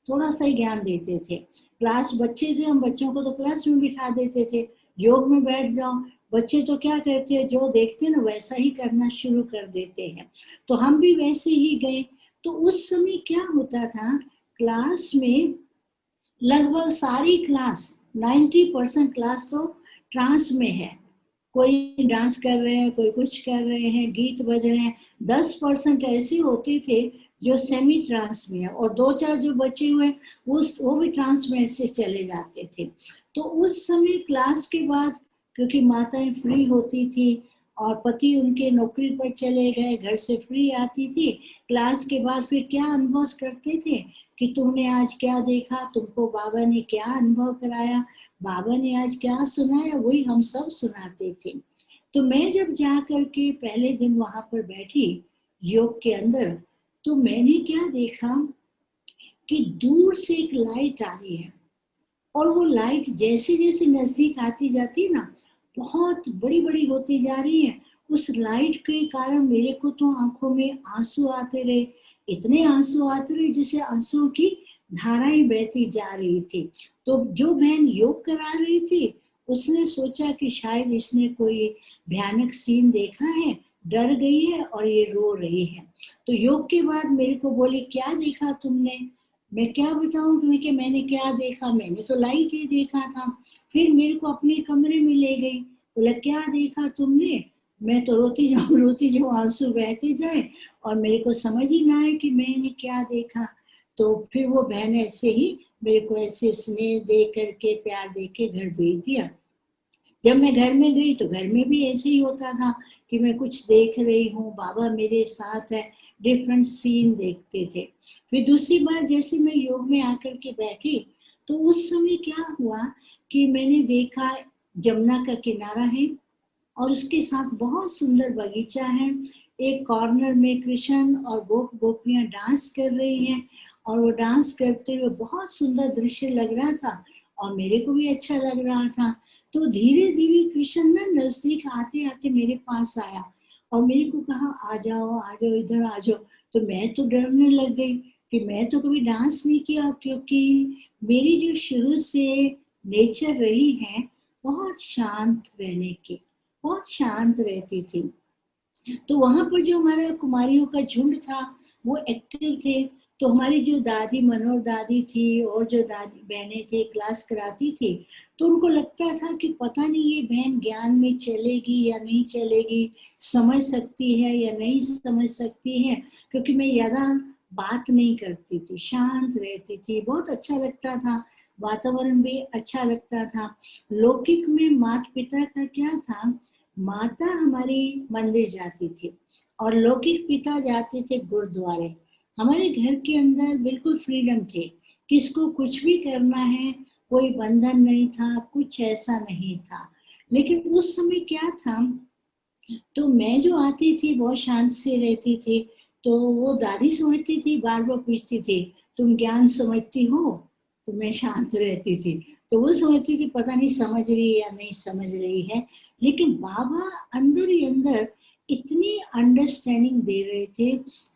थोड़ा सा ही ज्ञान देते थे। क्लास बच्चे थे, हम बच्चों को तो क्लास में बिठा देते थे, योग में बैठ जाओ। बच्चे तो क्या करते हैं, जो देखते हैं ना वैसा ही करना शुरू कर देते हैं। तो हम भी वैसे ही गए। तो उस समय क्या होता था, क्लास में लगभग सारी क्लास, 90% क्लास तो ट्रांस में है, कोई डांस कर रहे हैं, कोई कुछ कर रहे हैं, गीत बज रहे हैं। 10% ऐसे होते थे जो सेमी ट्रांस में है, और 2-4 जो बचे हुए वो भी ट्रांस में ऐसे चले जाते थे। तो उस समय क्लास के बाद, क्योंकि माताएं फ्री होती थी और पति उनके नौकरी पर चले गए, घर से फ्री आती थी, क्लास के बाद फिर क्या अनुभव करते थे कि तुमने आज क्या देखा, तुमको बाबा ने क्या अनुभव कराया, बाबा ने आज क्या सुनाया, वही हम सब सुनाते थे। तो मैं जब जा करके पहले दिन वहां पर बैठी योग के अंदर, तो मैंने क्या देखा कि दूर से एक लाइट आ रही है, और वो लाइट जैसे जैसे नजदीक आती जाती है ना, बहुत बड़ी बड़ी होती जा रही है। उस लाइट के कारण मेरे को तो आंखों में आंसू आते रहे, इतने आंसू आते रहे जैसे आंसू की धाराएं बहती जा रही थी। तो जो बहन योग करा रही थी उसने सोचा कि शायद इसने कोई भयानक सीन देखा है, डर गई है और ये रो रही है। तो योग के बाद मेरे को बोली, क्या देखा तुमने? मैं क्या बताऊं तुम्हें कि मैंने क्या देखा, मैंने तो लाइट ही देखा था। फिर मेरे को अपने कमरे में ले गई, बोला क्या देखा तुमने? मैं तो रोती जाऊं, आंसू बहते जाए और मेरे को समझ ही ना आए कि मैंने क्या देखा। तो फिर वो बहन ऐसे ही मेरे को ऐसे स्नेह दे करके, प्यार दे के घर भेज दिया। जब मैं घर में गई तो घर में भी ऐसे ही होता था कि मैं कुछ देख रही हूँ, बाबा मेरे साथ है, डिफरेंट सीन देखते थे। फिर दूसरी बार जैसे मैं योग में आकर के बैठी, तो उस समय क्या हुआ कि मैंने देखा जमुना का किनारा है और उसके साथ बहुत सुंदर बगीचा है। एक कॉर्नर में कृष्ण और गोपियां डांस कर रही हैं और वो डांस करते हुए बहुत सुंदर दृश्य लग रहा था और मेरे को भी अच्छा लग रहा था। तो धीरे धीरे कृष्ण ना नजदीक आते आते मेरे पास आया और मेरे को कहा, आ जाओ इधर आ जाओ। तो मैं तो डरने लग गई कि मैं तो कभी डांस नहीं किया, क्योंकि मेरी जो शुरू से नेचर रही है बहुत शांत रहने की, बहुत शांत रहती थी। तो वहां पर जो हमारा कुमारियों का झुंड था वो एक्टिव थे। तो हमारी जो दादी, मनोहर दादी थी और जो दादी बहनें थे क्लास कराती थी, तो उनको लगता था कि पता नहीं ये बहन ज्ञान में चलेगी या नहीं चलेगी, समझ सकती है या नहीं समझ सकती है, क्योंकि मैं ज्यादा बात नहीं करती थी, शांत रहती थी, बहुत अच्छा लगता था, वातावरण भी अच्छा लगता था। लौकिक में माता पिता का क्या था, माता हमारी मंदिर जाती थी और लौकिक पिता जाते थे गुरुद्वारे। हमारे घर के अंदर बिल्कुल फ्रीडम थे, किसको कुछ भी करना है, कोई बंधन नहीं था, कुछ ऐसा नहीं था। लेकिन उस समय क्या था, तो मैं जो आती थी बहुत शांत से रहती थी, तो वो दादी समझती थी, बार बार पूछती थी तुम ज्ञान समझती हो, तो मैं शांत रहती थी। तो वो समझती थी पता नहीं समझ रही है या नहीं समझ रही है। लेकिन बाबा अंदर ही अंदर इतनी अंडरस्टैंडिंग दे रहे थे,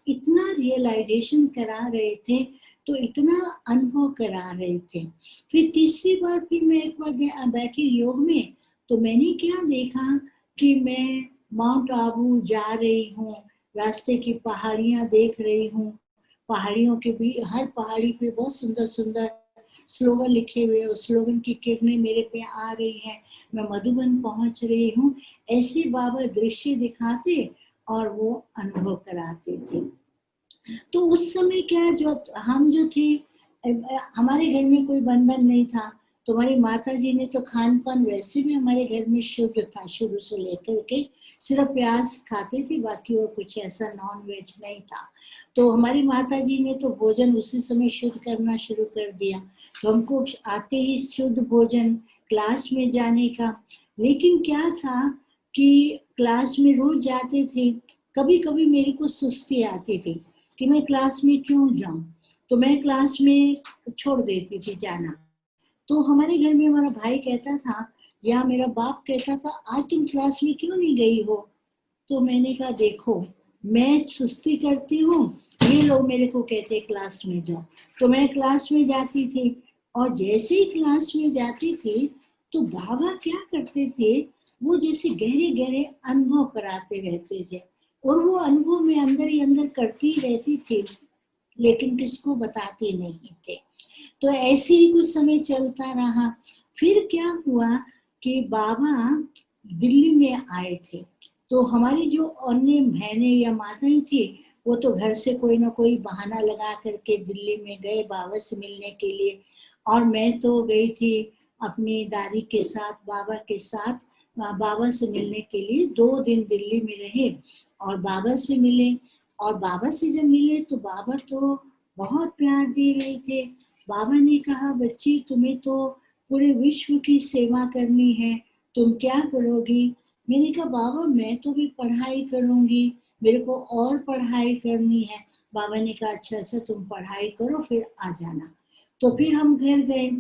इतना रियलाइजेशन करा रहे थे, तो इतना अनुभव करा रहे थे। फिर तीसरी बार फिर मैं एक बार बैठी योग में, तो मैंने क्या देखा कि मैं माउंट आबू जा रही हूँ, रास्ते की पहाड़ियाँ देख रही हूँ, पहाड़ियों के भी हर पहाड़ी पे बहुत सुंदर सुंदर स्लोगन लिखे हुए, उस स्लोगन की किरणें मेरे पे आ रही हैं, मैं मधुबन पहुंच रही हूँ। ऐसे बाबा दृश्य दिखाते और वो अनुभव कराते थे। तो उस समय क्या, जो हम जो थे, हमारे घर में कोई बंधन नहीं था, तो हमारी माता जी ने तो खान पान वैसे भी हमारे घर में शुद्ध था, शुरू से लेकर के सिर्फ प्याज खाते थे, बाकी और कुछ ऐसा नॉन वेज नहीं था। तो हमारी माता जी ने तो भोजन उसी समय शुद्ध करना शुरू कर दिया, तो हमको आते ही शुद्ध भोजन, क्लास में जाने का। लेकिन क्या था कि क्लास में रोज जाते थे, कभी कभी मेरे को सुस्ती आती थी कि मैं क्लास में क्यों जाऊं, तो मैं क्लास में छोड़ देती थी जाना। तो हमारे घर में हमारा भाई कहता था या मेरा बाप कहता था, आज तुम क्लास में क्यों नहीं गई हो। तो मैंने कहा देखो, मैं सुस्ती करती हूँ, ये लोग मेरे को कहते क्लास में जाओ, तो मैं क्लास में जाती थी। और जैसे ही क्लास में जाती थी तो बाबा क्या करते थे, वो जैसे गहरे गहरे अनुभव कराते रहते थे और वो अनुभव में अंदर ही अंदर करती रहती थी, लेकिन किसको बताते नहीं थे। तो ऐसे ही कुछ समय चलता रहा। फिर क्या हुआ कि बाबा दिल्ली में आए थे, तो हमारी जो अन्य बहनें या माताएं थी, वो तो घर से कोई ना कोई बहाना लगा करके दिल्ली में गए बाबा से मिलने के लिए। और मैं तो गई थी अपनी दादी के साथ, बाबा के साथ, बाबा से मिलने के लिए 2 दिन दिल्ली में रहे और बाबा से मिले। और बाबा से जब मिले तो बाबा तो बहुत प्यार दे रहे थे। बाबा ने कहा, बच्ची तुम्हें तो पूरे विश्व की सेवा करनी है, तुम क्या करोगी। मैंने कहा बाबा मैं तो भी पढ़ाई करूंगी, मेरे को और पढ़ाई करनी है। बाबा ने कहा अच्छा अच्छा तुम पढ़ाई करो फिर आ जाना। तो फिर हम घर गए।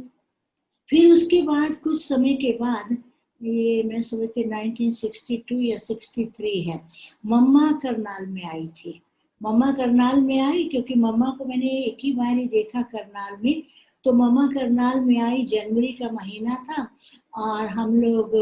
फिर उसके बाद कुछ समय के बाद, ये मैं समझती 1962 या 63 है, मम्मा करनाल में आई थी। मम्मा करनाल में आई क्योंकि मम्मा को मैंने एक ही बार ही देखा करनाल में। तो मम्मा करनाल में आई, जनवरी का महीना था और हम लोग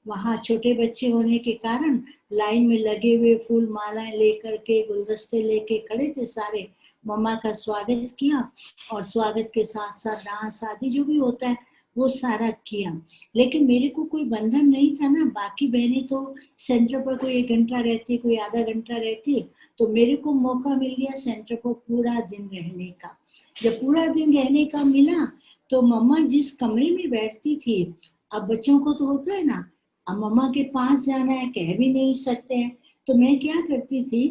वहाँ छोटे बच्चे होने के कारण लाइन में लगे हुए फूल मालाएं लेकर के, गुलदस्ते लेके खड़े थे सारे। मम्मा का स्वागत किया और स्वागत के साथ साथ डांस आदि जो भी होता है वो सारा किया। लेकिन मेरे को कोई बंधन नहीं था ना, बाकी बहनें तो सेंटर पर कोई 1 घंटा रहती, कोई आधा घंटा रहती, तो मेरे को मौका मिल गया सेंटर पर पूरा दिन रहने का। जब पूरा दिन रहने का मिला तो मम्मा जिस कमरे में बैठती थी, अब बच्चों को तो होता है ना, अब मम्मा के पास जाना है, कह भी नहीं सकते हैं, तो मैं क्या करती थी,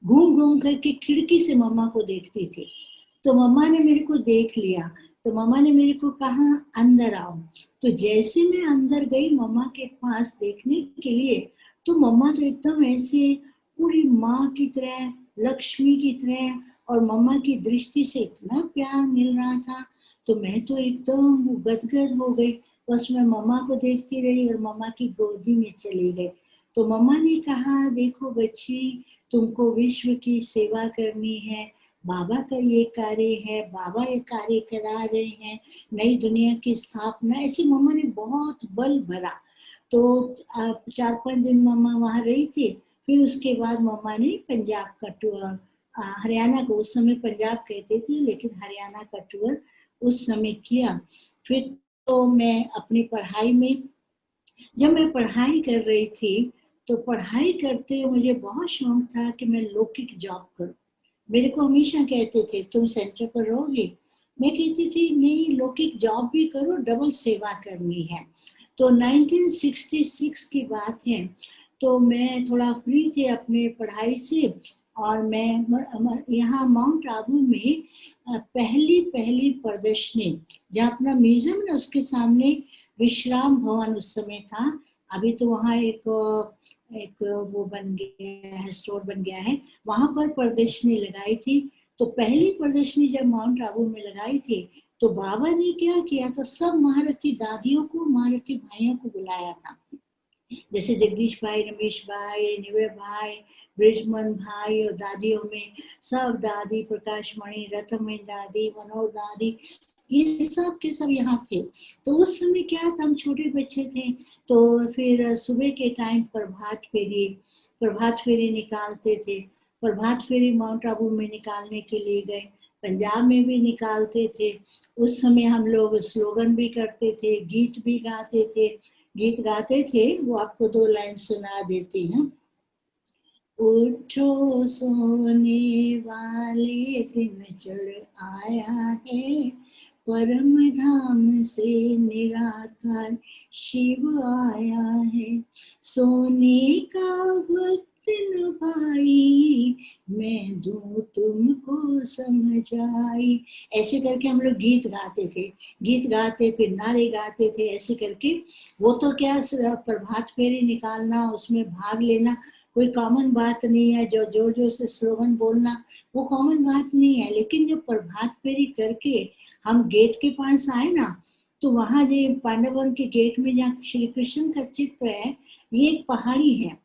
घूम घूम करके खिड़की से मम्मा को देखती थी। तो मम्मा ने मेरे को देख लिया, तो मम्मा ने मेरे को कहा अंदर आओ। तो जैसे मैं अंदर गई मम्मा के पास देखने के लिए, तो मम्मा तो एकदम ऐसे पूरी माँ की तरह, लक्ष्मी की तरह, और मम्मा की दृष्टि से इतना प्यार मिल रहा था, तो मैं तो एकदम गदगद हो गई। बस मैं मम्मा को देखती रही और मम्मा की गोदी में चली गई। तो मम्मा ने कहा, देखो बच्ची, तुमको विश्व की सेवा करनी है, बाबा का ये कार्य है, बाबा ये कार्य करा रहे हैं, नई दुनिया की स्थापना, ऐसी मम्मा ने बहुत बल भरा। तो 4-5 दिन मम्मा वहाँ रही थी। फिर उसके बाद मम्मा ने पंजाब का टूर, हरियाणा को, उस समय पंजाब कहते थे लेकिन हरियाणा का टूर उस समय किया। फिर तो मैं अपनी पढ़ाई में, जब मैं पढ़ाई कर रही थी, तो पढ़ाई करते मुझे बहुत शौक था कि मैं लौकिक जॉब करूं। मेरे को हमेशा कहते थे तुम सेंटर पर रहोगी, मैं कहती थी नहीं, लौकिक जॉब भी करो, डबल सेवा करनी है। तो 1966 की बात है, तो मैं थोड़ा फ्री थी अपने पढ़ाई से, और मैं यहाँ माउंट आबू में पहली पहली प्रदर्शनी, जहाँ अपना म्यूजियम है उसके सामने विश्राम भवन उस समय था, अभी तो वहाँ एक वो बन गया है, स्टोर बन गया है, वहां पर प्रदर्शनी लगाई थी। तो पहली प्रदर्शनी जब माउंट आबू में लगाई थी, तो बाबा ने क्या किया, तो सब महारथी दादियों को, महारथी भाइयों को बुलाया था, जैसे जगदीश भाई, रमेश भाई, निवे भाई, ब्रिजमन भाई, और दादियों में सब दादी, प्रकाश मणि, रतमय दादी, मनोहर दादी, ये सब के सब यहाँ थे। तो उस समय क्या था, हम छोटे बच्चे थे, तो फिर सुबह के टाइम प्रभात फेरी निकालते थे। प्रभात फेरी माउंट आबू में निकालने के लिए गए, पंजाब में भी निकालते थे। उस समय हम लोग स्लोगन भी करते थे, गीत भी गाते थे। गीत गाते थे, वो आपको 2 लाइन सुना देती हूँ। उठो सोने वाले, दिन चढ़ आया है, परम धाम से निराकार शिव आया है। सोने का भक्त न भाई, मैं दूं तुमको समझाई। ऐसे करके हम लोग गीत गाते थे, गीत गाते फिर नारे गाते थे, ऐसे करके। वो तो क्या, प्रभात फेरी निकालना, उसमें भाग लेना कोई कॉमन बात नहीं है, जो जोर जोर से स्लोगन बोलना वो कॉमन बात नहीं है। लेकिन जब प्रभात फेरी करके हम गेट के पास आए ना, तो वहां जो पांडवन के गेट में जहाँ श्री कृष्ण का चित्र है, ये एक पहाड़ी है,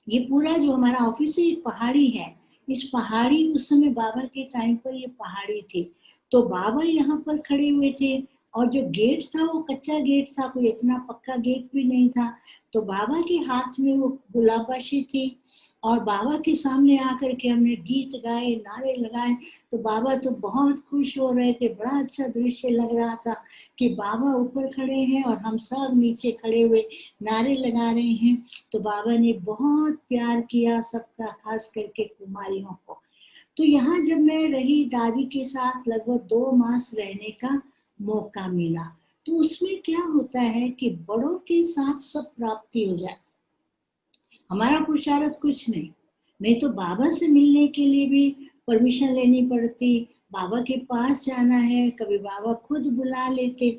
ये पूरा जो हमारा ऑफिस है एक पहाड़ी है। इस पहाड़ी, उस समय बाबा के टाइम पर ये पहाड़ी थी, तो बाबा यहाँ पर खड़े हुए थे, और जो गेट था वो कच्चा गेट था, कोई इतना पक्का गेट भी नहीं था। तो बाबा के हाथ में वो गुलाबाशी थी, और बाबा के सामने आकर के हमने गीत गाए, नारे लगाए, तो बाबा तो बहुत खुश हो रहे थे। बड़ा अच्छा दृश्य लग रहा था कि बाबा ऊपर खड़े हैं और हम सब नीचे खड़े हुए नारे लगा रहे हैं। तो बाबा ने बहुत प्यार किया सबका, खास करके कुमारियों को। तो यहाँ जब मैं रही दादी के साथ, लगभग 2 मास रहने का मौका मिला, तो उसमें क्या होता है कि बड़ों के साथ सब प्राप्ति हो जाती, हमारा पुरुषार्थ कुछ नहीं। नहीं तो बाबा से मिलने के लिए भी परमिशन लेनी पड़ती, बाबा के पास जाना है, कभी बाबा खुद बुला लेते।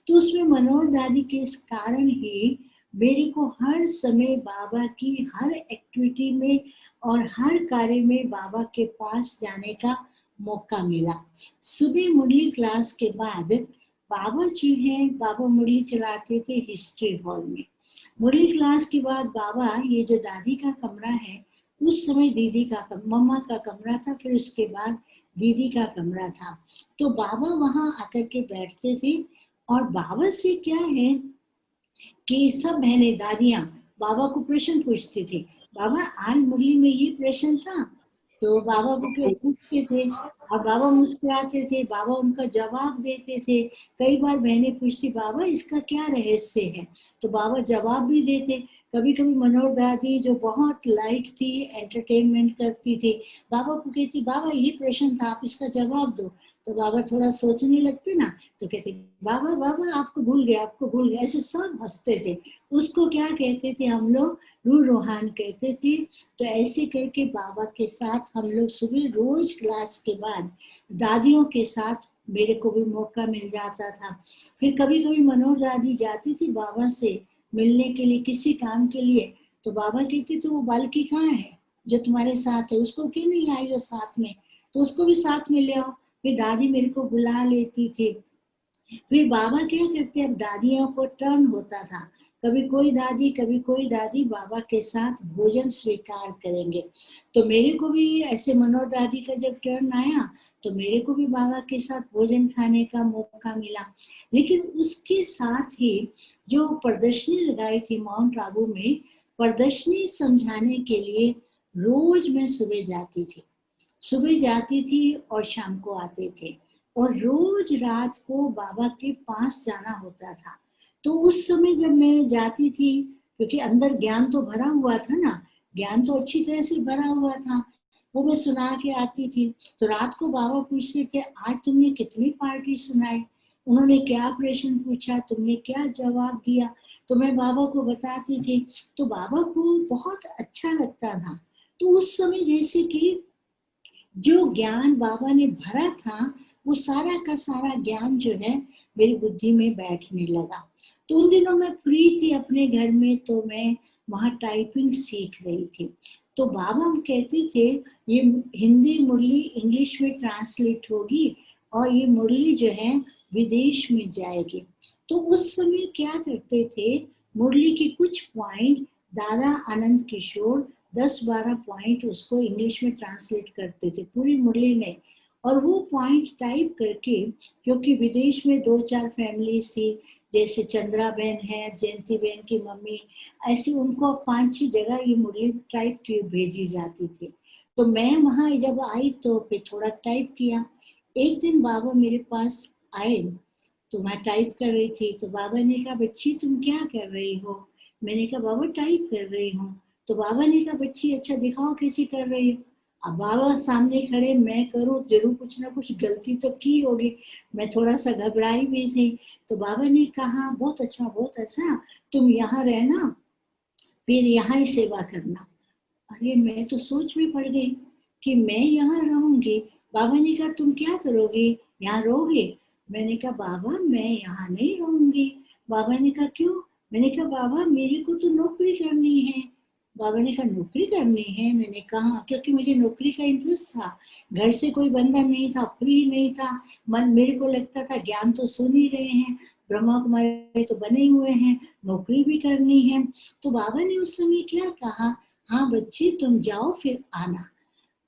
तो उसमें मनोहर दादी के कारण ही मेरे को हर समय बाबा की हर एक्टिविटी में और हर कार्य में बाबा के पास जाने का मौका मिला। सुबह मुरली क्लास के बाद बाबा जो है, बाबा मुरली चलाते थे हिस्ट्री हॉल में। मुरली क्लास के बाद बाबा, ये जो दादी का कमरा है, उस समय दीदी का, मम्मा का कमरा था, फिर उसके बाद दीदी का कमरा था। तो बाबा वहां आकर के बैठते थे, और बाबा से क्या है कि सब बहनें, दादियां बाबा को प्रश्न पूछती थी, बाबा आज मुरली में ये प्रश्न था, तो बाबा को पूछते थे और बाबा मुस्कुराते थे, बाबा उनका जवाब देते थे। कई बार बहनें पूछती, बाबा इसका क्या रहस्य है, तो बाबा जवाब भी देते। कभी कभी मनोहर दादी जो बहुत लाइट थी, एंटरटेनमेंट करती थी, बाबा को कहती, बाबा ये प्रश्न था, आप इसका जवाब दो। तो बाबा थोड़ा सोचने लगते ना, तो कहते, बाबा बाबा आपको भूल गया, आपको भूल गया, ऐसे सब हंसते थे। उसको क्या कहते थे हम लोग, रूह रूहान कहते थे। तो ऐसे करके बाबा के साथ हम लोग सुबह रोज क्लास के बाद दादियों के साथ मेरे को भी मौका मिल जाता था। फिर कभी कभी मनोहर दादी जाती थी बाबा से मिलने के लिए, किसी काम के लिए, तो बाबा कहते थे, वो बालकी कहाँ है जो तुम्हारे साथ है, उसको क्यों नहीं लाई हो साथ में, तो उसको भी साथ में ले आओ। फिर दादी मेरे को बुला लेती थी। फिर बाबा क्या करते, अब दादियों को टर्न होता था, कभी कोई दादी कभी कोई दादी बाबा के साथ भोजन स्वीकार करेंगे। तो मेरे को भी ऐसे मनोहर दादी का जब टर्न आया, तो मेरे को भी बाबा के साथ भोजन खाने का मौका मिला। लेकिन उसके साथ ही जो प्रदर्शनी लगाई थी माउंट आबू में, प्रदर्शनी समझाने के लिए रोज मैं सुबह जाती थी और शाम को आते थे, और रोज रात को बाबा के पास जाना होता था। तो उस समय जब मैं जाती थी, क्योंकि अंदर ज्ञान तो भरा हुआ था ना, ज्ञान तो अच्छी तरह से भरा हुआ था, वो मैं सुना के आती थी। तो रात को बाबा पूछते थे, आज तुमने कितनी पार्टी सुनाई, उन्होंने क्या प्रश्न पूछा, तुमने क्या जवाब दिया, तो मैं बाबा को बताती थी। तो बाबा को बहुत अच्छा लगता था। तो उस समय जैसे कि जो ज्ञान बाबा ने भरा था, वो सारा का सारा ज्ञान जो है मेरी बुद्धि में बैठने लगा। तो उन दिनों मैं फ्री थी अपने घर में, तो मैं वहाँ टाइपिंग सीख रही थी। तो बाबा हम कहते थे, ये हिंदी मुरली इंग्लिश में ट्रांसलेट होगी और ये मुरली जो है विदेश में जाएगी। तो उस समय क्या करते थे, मुरली के कुछ पॉइंट दादा आनंद किशोर 10-12 पॉइंट उसको इंग्लिश में ट्रांसलेट करते थे, पूरी मुरली में। और वो पॉइंट टाइप करके, क्योंकि विदेश में 2-4 फैमिलीज थी, जैसे चंद्रा बहन है, जयंती बहन की मम्मी, ऐसे उनको 5-6 जगह ये मुरली टाइप की भेजी जाती थी। तो मैं वहाँ जब आई तो फिर थोड़ा टाइप किया। एक दिन बाबा मेरे पास आए, तो मैं टाइप कर रही थी, तो बाबा ने कहा, बच्ची तुम क्या कर रही हो, मैंने कहा बाबा टाइप कर रही हूँ। तो बाबा ने कहा, बच्ची अच्छा दिखाओ कैसी कर रही हो। अब बाबा सामने खड़े, मैं करूँ जरूर कुछ ना कुछ गलती तो की होगी, मैं थोड़ा सा घबराई भी थी। तो बाबा ने कहा, बहुत अच्छा बहुत अच्छा, तुम यहाँ रहना, फिर यहाँ ही सेवा करना। अरे मैं तो सोच में पड़ गई कि मैं यहाँ रहूंगी। बाबा ने कहा, तुम क्या करोगी, यहाँ रहोगे। मैंने कहा, बाबा मैं यहाँ नहीं रहूंगी। बाबा ने कहा, क्यों। मैंने कहा, बाबा मेरे को तो नौकरी करनी है। बाबा ने कहा, नौकरी करनी है। मैंने कहा, क्योंकि मुझे नौकरी का इंटरेस्ट था, घर से कोई बंधन नहीं था, फ्री नहीं था, मन मेरे को लगता था ज्ञान तो सुन ही रहे हैं, ब्रह्मा कुमारी तो बने हुए हैं, नौकरी भी करनी है। तो बाबा ने उस समय क्या कहा, हाँ बच्ची तुम जाओ फिर आना।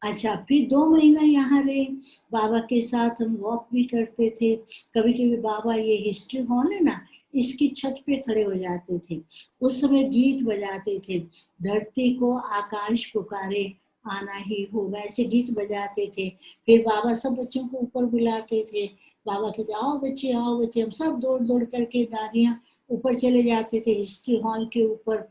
अच्छा, फिर 2 महीना यहाँ रहे, बाबा के साथ हम वॉक भी करते थे। कभी कभी बाबा, ये हिस्ट्री हॉल है ना, इसकी छत पे खड़े हो जाते थे, उस समय गीत बजाते थे, धरती को आकाश पुकारे आना ही होगा, ऐसे गीत बजाते थे। फिर बाबा सब बच्चों को ऊपर बुलाते थे, बाबा कहते, आओ बच्चे आओ बच्चे, हम सब दौड़ दौड़ करके दादियाँ ऊपर चले जाते थे हिस्ट्री हॉल के ऊपर।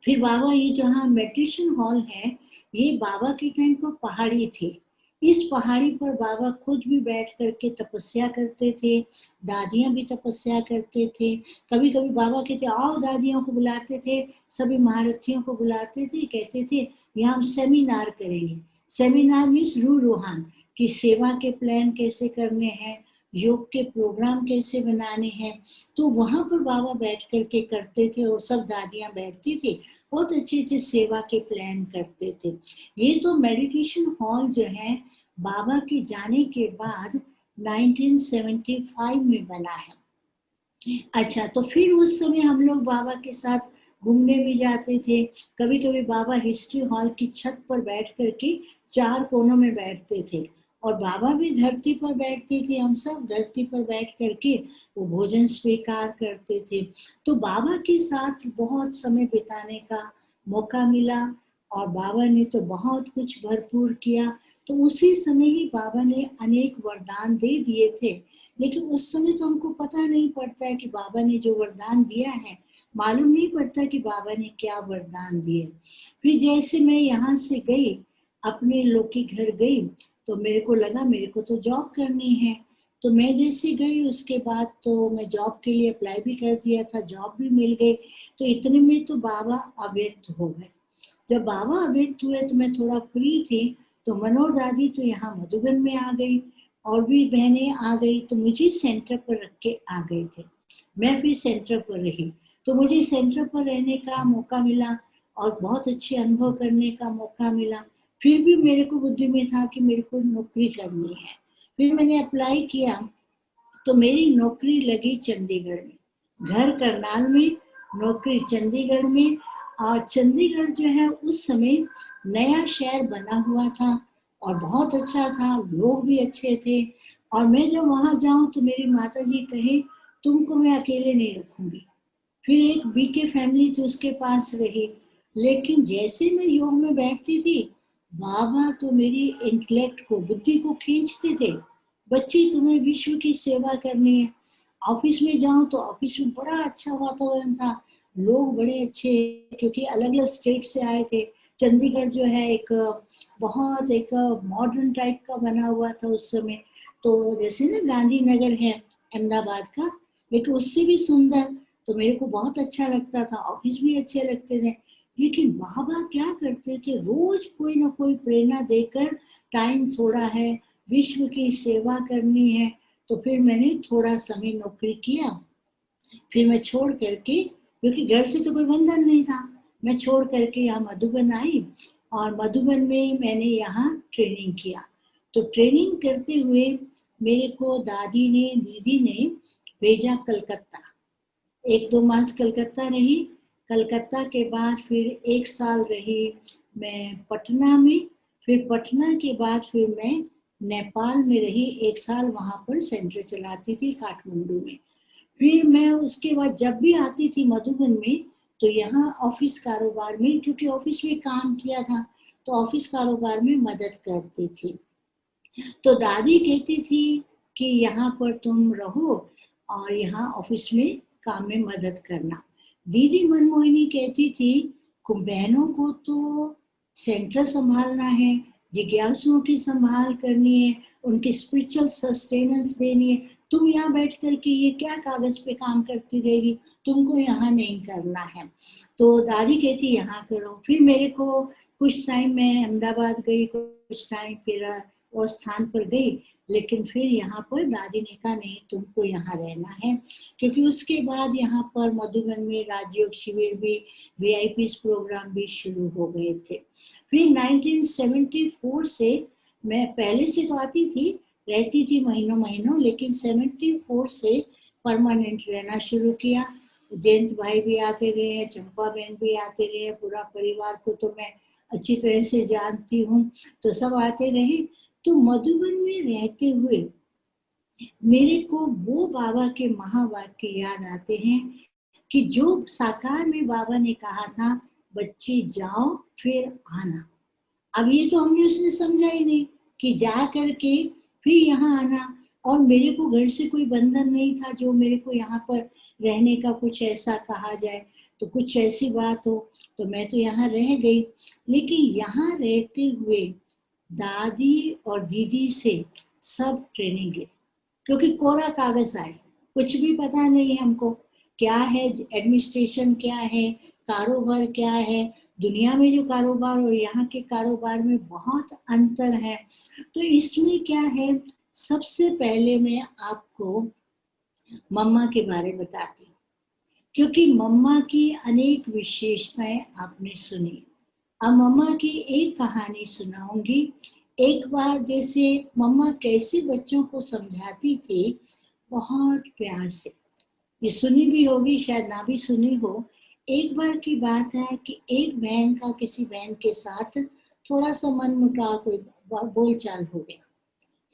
फिर बाबा, ये जहाँ मेडिटेशन हॉल है, ये बाबा के टाइम पर पहाड़ी थी। इस पहाड़ी पर बाबा खुद भी बैठ करके तपस्या करते थे, दादियाँ भी तपस्या करते थे। कभी कभी बाबा कहते, आओ, दादियों को बुलाते थे, सभी महारथियों को बुलाते थे, कहते थे यहाँ हम सेमिनार करेंगे। सेमिनार मीन्स रूह रूहान की सेवा के प्लान कैसे करने हैं, योग के प्रोग्राम कैसे बनाने हैं। तो वहां पर बाबा बैठ करके करते थे, और सब दादियां बैठती थी, बहुत अच्छे अच्छे सेवा के प्लान करते थे। ये तो मेडिटेशन हॉल जो है बाबा के जाने के बाद 1975 में बना है। अच्छा, तो फिर उस समय हम लोग बाबा के साथ घूमने भी जाते थे। कभी कभी बाबा हिस्ट्री हॉल की छत पर बैठ करके 4 कोनों में बैठते थे, और बाबा भी धरती पर बैठते थे, हम सब धरती पर बैठ करके वो भोजन स्वीकार करते थे। तो बाबा के साथ बहुत समय बिताने का मौका मिला। और बाबा ने तो बहुत कुछ भरपूर किया। तो उसी समय ही बाबा ने अनेक वरदान दे दिए थे, लेकिन उस समय तो हमको पता नहीं पड़ता है कि बाबा ने जो वरदान दिया है, मालूम नहीं पड़ता कि बाबा ने क्या वरदान दिए। फिर जैसे मैं यहाँ से गई, अपने लोग के घर गई, तो मेरे को लगा मेरे को तो जॉब करनी है। तो मैं जैसे गई उसके बाद तो मैं जॉब के लिए अप्लाई भी कर दिया था, जॉब भी मिल गई। तो इतने में तो बाबा अव्यक्त हो गए। जब बाबा अव्यक्त हुए तो मैं थोड़ा फ्री थी, तो मनोहर दादी तो यहाँ मधुबन में आ गई और भी बहनें आ गई, तो मुझे सेंटर पर रख के आ गए थे। मैं फिर सेंटर पर रही, तो मुझे सेंटर पर रहने का मौका मिला और बहुत अच्छे अनुभव करने का मौका मिला। फिर भी मेरे को बुद्धि में था कि मेरे को नौकरी करनी है। फिर मैंने अप्लाई किया, तो मेरी नौकरी लगी चंडीगढ़ में, घर करनाल में, नौकरी चंडीगढ़ में। और चंडीगढ़ जो है उस समय नया शहर बना हुआ था और बहुत अच्छा था, लोग भी अच्छे थे। और मैं जब वहां जाऊं तो मेरी माता जी कहे, तुमको मैं अकेले नहीं रखूंगी। फिर एक बीके फैमिली थी, उसके पास रही। लेकिन जैसे मैं योग में बैठती थी, बाबा तो मेरी इंटेलेक्ट को, बुद्धि को खींचते थे। बच्ची, तुम्हें विश्व की सेवा करनी है। ऑफिस में जाऊं तो ऑफिस में बड़ा अच्छा वातावरण था, लोग बड़े अच्छे, क्योंकि अलग अलग स्टेट से आए थे। चंडीगढ़ जो है एक बहुत एक मॉडर्न टाइप का बना हुआ था उस समय। तो जैसे ना गांधीनगर है अहमदाबाद का, लेकिन उससे भी सुंदर। तो मेरे को बहुत अच्छा लगता था, ऑफिस भी अच्छे लगते थे। लेकिन बाबा क्या करते थे, रोज कोई ना कोई प्रेरणा देकर, टाइम थोड़ा है, विश्व की सेवा करनी है। तो फिर मैंने थोड़ा समय नौकरी किया, फिर मैं छोड़ करके, क्योंकि घर से तो कोई बंधन नहीं था, मैं छोड़ करके यहाँ मधुबन आई। और मधुबन में मैंने यहाँ ट्रेनिंग किया। तो ट्रेनिंग करते हुए मेरे को दादी ने, दीदी ने भेजा कलकत्ता। 1-2 मास कलकत्ता रही। कलकत्ता के बाद फिर 1 साल रही मैं पटना में। फिर पटना के बाद फिर मैं नेपाल में रही 1 साल, वहां पर सेंटर चलाती थी काठमांडू में। फिर मैं उसके बाद जब भी आती थी मधुबन में, तो यहाँ ऑफिस कारोबार में, क्योंकि ऑफिस में काम किया था, तो ऑफिस कारोबार में मदद करती थी। तो दादी कहती थी कि यहाँ पर तुम रहो और यहाँ ऑफिस में काम में मदद करना। दीदी मनमोहिनी कहती थी बहनों को तो सेंटर संभालना है, जिज्ञासुओं की संभाल करनी है, उनकी स्पिरिचुअल सस्टेनेंस देनी है। तुम यहाँ बैठ करके ये क्या कागज पे काम करती रहेगी, तुमको यहाँ नहीं करना है। तो दादी कहती यहाँ करो। फिर मेरे को कुछ टाइम मैं अहमदाबाद गई, कुछ टाइम फिर और स्थान पर गई। लेकिन फिर यहाँ पर दादी ने कहा नहीं, तुमको यहाँ रहना है, क्योंकि उसके बाद यहाँ पर मधुबन में राजयोग शिविर भी, वीआईपी प्रोग्राम भी शुरू हो गए थे। फिर 1974 से, मैं पहले से तो आती थी, रहती थी महीनों महीनों, लेकिन 74 से परमानेंट रहना शुरू किया। जयंत भाई भी आते रहे हैं, चंपा बहन भी आते रहे, पूरा परिवार को तो मैं अच्छी तरह से जानती हूँ, तो सब आते रहे। तो मधुबन में रहते हुए मेरे को वो बाबा के महावाक्य याद आते हैं कि जो साकार में बाबा ने कहा था, बच्ची जाओ फिर आना। अब ये तो हमने उसने समझा ही नहीं कि जा करके फिर यहाँ आना। और मेरे को घर से कोई बंधन नहीं था जो मेरे को यहाँ पर रहने का कुछ ऐसा कहा जाए, तो कुछ ऐसी बात हो, तो मैं तो यहाँ रह गई। लेकिन यहाँ रहते हुए दादी और दीदी से सब ट्रेनिंग ली, क्योंकि कोरा कागज आए, कुछ भी पता नहीं हमको, क्या है एडमिनिस्ट्रेशन, क्या है कारोबार, क्या है दुनिया में जो कारोबार और यहाँ के कारोबार में बहुत अंतर है। तो इसमें क्या है, सबसे पहले मैं आपको मम्मा के बारे में बताती हूँ, क्योंकि मम्मा की अनेक विशेषताएं आपने सुनी। अब मम्मा की एक कहानी सुनाऊंगी। एक बार जैसे मम्मा कैसे बच्चों को समझाती थी, बहुत प्यार से, ये सुनी भी होगी शायद ना भी सुनी हो। एक बार की बात है कि एक बहन का किसी बहन के साथ थोड़ा सा मन मुटाव, कोई बोलचाल हो गया।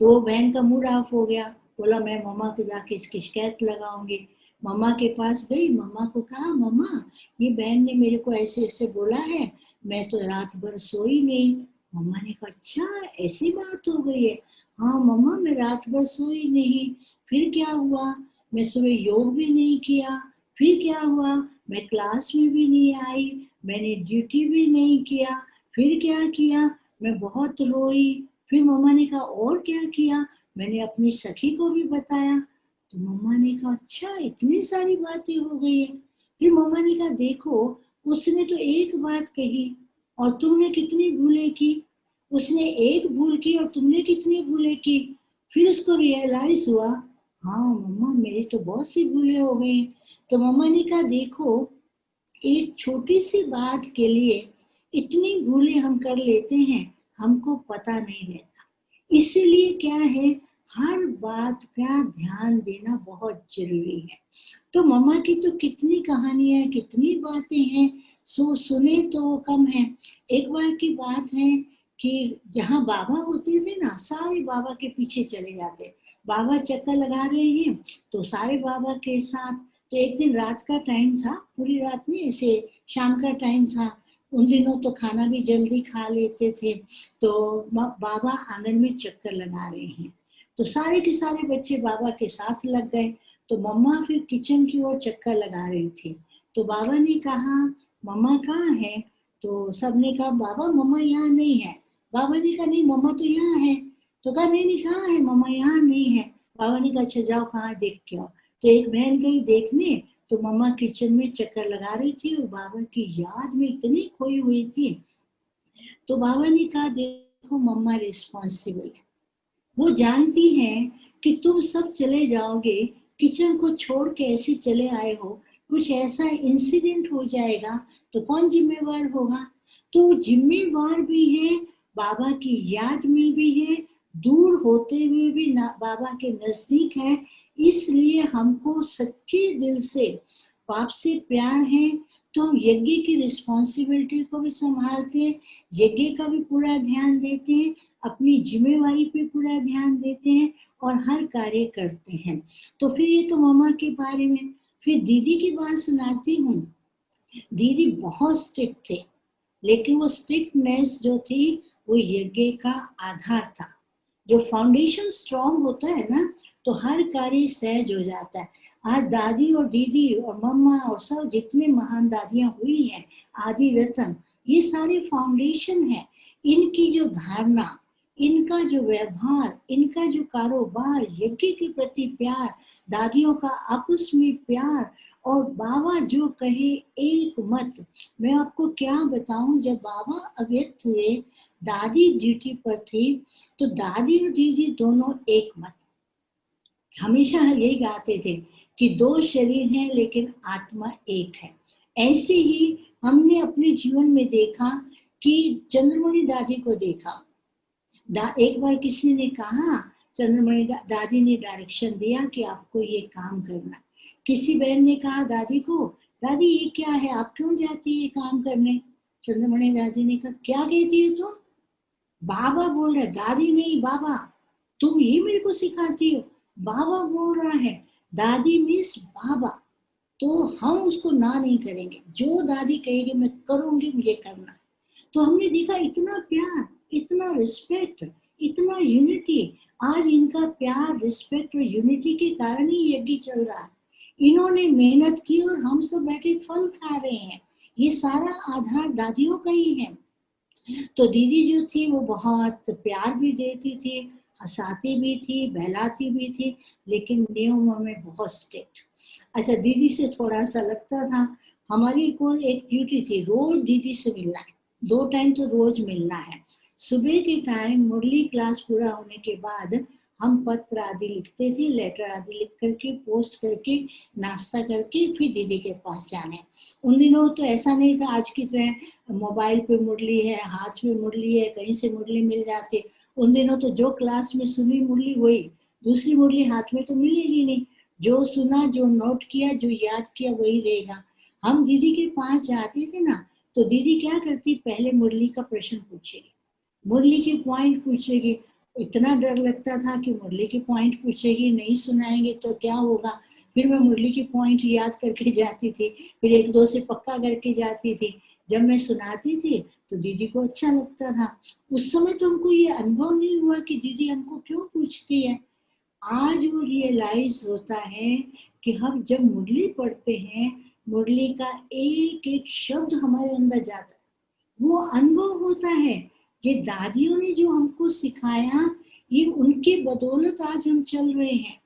तो वो बहन का मूड ऑफ हो गया, बोला मैं मम्मा को जाके इसकी शिकायत लगाऊंगी। मम्मा के पास गई, मम्मा को कहा, मम्मा ये बहन ने मेरे को ऐसे ऐसे बोला है, मैं तो रात भर सोई नहीं। मम्मा ने कहा अच्छा ऐसी बात हो गई है। हाँ मम्मा मैं रात भर सोई नहीं। फिर क्या हुआ? मैं सुबह योग भी नहीं किया। फिर क्या हुआ? मैं क्लास में भी नहीं आई, मैंने ड्यूटी भी नहीं किया। फिर क्या किया? मैं बहुत रोई। फिर मम्मा ने कहा और क्या किया? मैंने अपनी सखी को भी बताया। तो मम्मा ने कहा अच्छा इतनी सारी बातें हो गई है। फिर मम्मा ने कहा देखो उसने तो एक बात कही और तुमने कितनी भूलें की। उसने एक भूल की और तुमने कितनी भूलें की। फिर उसको रियलाइज हुआ हाँ मम्मा मेरी तो बहुत सी भूलें हो गई। तो मम्मा ने कहा देखो एक छोटी सी बात के लिए इतनी भूलें हम कर लेते हैं, हमको पता नहीं रहता। इसीलिए क्या है, हर बात का ध्यान देना बहुत जरूरी है। तो मम्मा की तो कितनी कहानियां कितनी बातें हैं, सो सुने तो कम है। एक बार की बात है कि जहाँ बाबा होते थे ना, सारे बाबा के पीछे चले जाते। बाबा चक्कर लगा रहे हैं तो सारे बाबा के साथ। तो एक दिन रात का टाइम था, पूरी रात नहीं ऐसे शाम का टाइम था। उन दिनों तो खाना भी जल्दी खा लेते थे। तो बाबा आंगन में चक्कर लगा रहे हैं तो सारे के सारे बच्चे बाबा के साथ लग गए। तो मम्मा फिर किचन की ओर चक्कर लगा रही थी। तो बाबा ने कहा मम्मा कहाँ है? तो सबने कहा बाबा मम्मा यहाँ नहीं है। बाबा ने कहा नहीं मम्मा तो यहाँ है। तो कहा नहीं नहीं कहाँ है मम्मा? यहाँ नहीं है। बाबा ने कहा अच्छा जाओ कहाँ देख के आओ। तो एक बहन गई देखने तो मम्मा किचन में चक्कर लगा रही थी और बाबा की याद में इतनी खोई हुई थी। तो बाबा ने कहा देखो मम्मा रिस्पॉन्सिबल है, वो जानती हैं कि तुम सब चले जाओगे, किचन को छोड़ के ऐसे चले आए हो, कुछ ऐसा इंसिडेंट हो जाएगा तो कौन जिम्मेवार होगा? तो जिम्मेवार भी है, बाबा की याद में भी है, दूर होते हुए भी ना बाबा के नजदीक है। इसलिए हमको सच्चे दिल से बाप से प्यार है तो हम यज्ञ की रिस्पॉन्सिबिलिटी को भी संभालते हैं, यज्ञ का भी पूरा ध्यान देते हैं, अपनी जिम्मेवारी पे पूरा ध्यान देते हैं और हर कार्य करते हैं। तो फिर ये तो मम्मा के बारे में। फिर दीदी की बात सुनाती हूँ। दीदी बहुत स्ट्रिक्ट थे, लेकिन वो स्ट्रिक्टनेस जो थी वो यज्ञ का आधार था। जो फाउंडेशन स्ट्रांग होता है ना तो हर कार्य सहज हो जाता है। आज दादी और दीदी और मम्मा और सब जितने महान दादियां हुई हैं, आदि रतन, ये सारे फाउंडेशन है। इनकी जो धारणा, इनका जो व्यवहार, इनका जो कारोबार, यज्ञ के प्रति प्यार, दादियों का आपस में प्यार और बाबा जो कहे एक मत। मैं आपको क्या बताऊं, जब बाबा अव्यक्त हुए, दादी ड्यूटी पर थी तो दादी और दीदी दोनों एक मत, हमेशा यही गाते थे कि दो शरीर हैं लेकिन आत्मा एक है। ऐसे ही हमने अपने जीवन में देखा कि चंद्रमणि दादी को देखा। एक बार किसी ने कहा, चंद्रमणि दादी ने डायरेक्शन दिया कि आपको ये काम करना। किसी बहन ने कहा दादी को, दादी ये क्या है, आप क्यों जाती है काम करने? चंद्रमणि दादी ने कहा क्या कहती है तुम? बाबा बोल रहे, दादी नहीं बाबा, तुम ये मेरे को सिखाती हो? बाबा बोल रहा है। दादी मीन्स बाबा, तो हम उसको ना नहीं करेंगे, जो दादी कहेगी मैं करूंगी, मुझे करना है। तो हमने देखा इतना प्यार, इतना रिस्पेक्ट, इतना यूनिटी। आज इनका प्यार, रिस्पेक्ट और यूनिटी के कारण ही यज्ञ चल रहा है। इन्होंने मेहनत की और हम सब बैठे फल खा रहे हैं। ये सारा आधार दादियों का ही है। तो दीदी जो थी वो बहुत प्यार भी देती थी, हंसाती भी थी, बहलाती भी थी, लेकिन नियमों में बहुत स्ट्रिक्ट। अच्छा दीदी से थोड़ा सा लगता था, हमारी को एक ड्यूटी थी, रोज दीदी से मिलना है, 2 टाइम तो रोज मिलना है। सुबह के टाइम मुरली क्लास पूरा होने के बाद हम पत्र आदि लिखते थे, लेटर आदि लिख करके पोस्ट करके नाश्ता करके फिर दीदी के पास जाने। उन दिनों तो ऐसा नहीं था आज की तरह मोबाइल पे मुरली है, हाथ में मुरली है, कहीं से मुरली मिल जाती। उन दिनों तो जो क्लास में सुनी मुरली वही, दूसरी मुरली हाथ में तो मिलेगी नहीं। जो सुना, जो नोट किया, जो याद किया वही रहेगा। हम दीदी के पास जाते थे ना तो दीदी क्या करती, पहले मुरली का प्रश्न पूछेगी, मुरली के पॉइंट पूछेगी। इतना डर लगता था कि मुरली के पॉइंट पूछेगी, नहीं सुनाएंगे तो क्या होगा। फिर मैं मुरली के पॉइंट याद करके जाती थी, फिर 1-2 से पक्का करके जाती थी। जब मैं सुनाती थी तो दीदी को अच्छा लगता था। उस समय तो हमको ये अनुभव नहीं हुआ कि दीदी हमको क्यों पूछती है। आज वो रियलाइज होता है कि हम जब मुरली पढ़ते हैं, मुरली का एक एक शब्द हमारे अंदर जाता है, वो अनुभव होता है। ये दादियों ने जो हमको सिखाया, ये उनके बदौलत आज हम चल रहे हैं।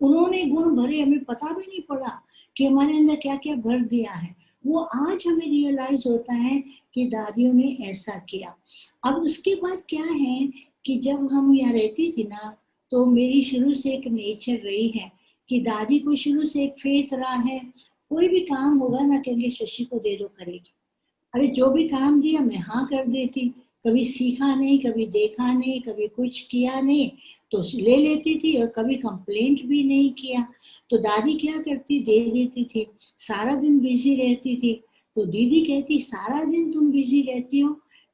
उन्होंने गुण भरे, हमें पता भी नहीं पड़ा कि हमारे अंदर क्या क्या भर दिया है। वो आज हमें रियलाइज होता है कि दादियों ने ऐसा किया। अब उसके बाद क्या है कि जब हम यहाँ रहती थी ना, तो मेरी शुरू से एक नेचर रही है कि दादी को शुरू से एक फेथ रहा है, कोई भी काम होगा ना, कहेंगे शशि को दे दो, करेगी। अरे जो भी काम दिया मैं हाँ कर देती, कभी सीखा नहीं, कभी देखा नहीं, कभी कुछ किया नहीं, तो ले लेती थी, और कभी कंप्लेंट भी नहीं किया। तो दादी क्या करती, दे देती थी। सारा दिन बिजी रहती थी, तो दीदी कहती सारा दिन तुम बिजी रहती हो।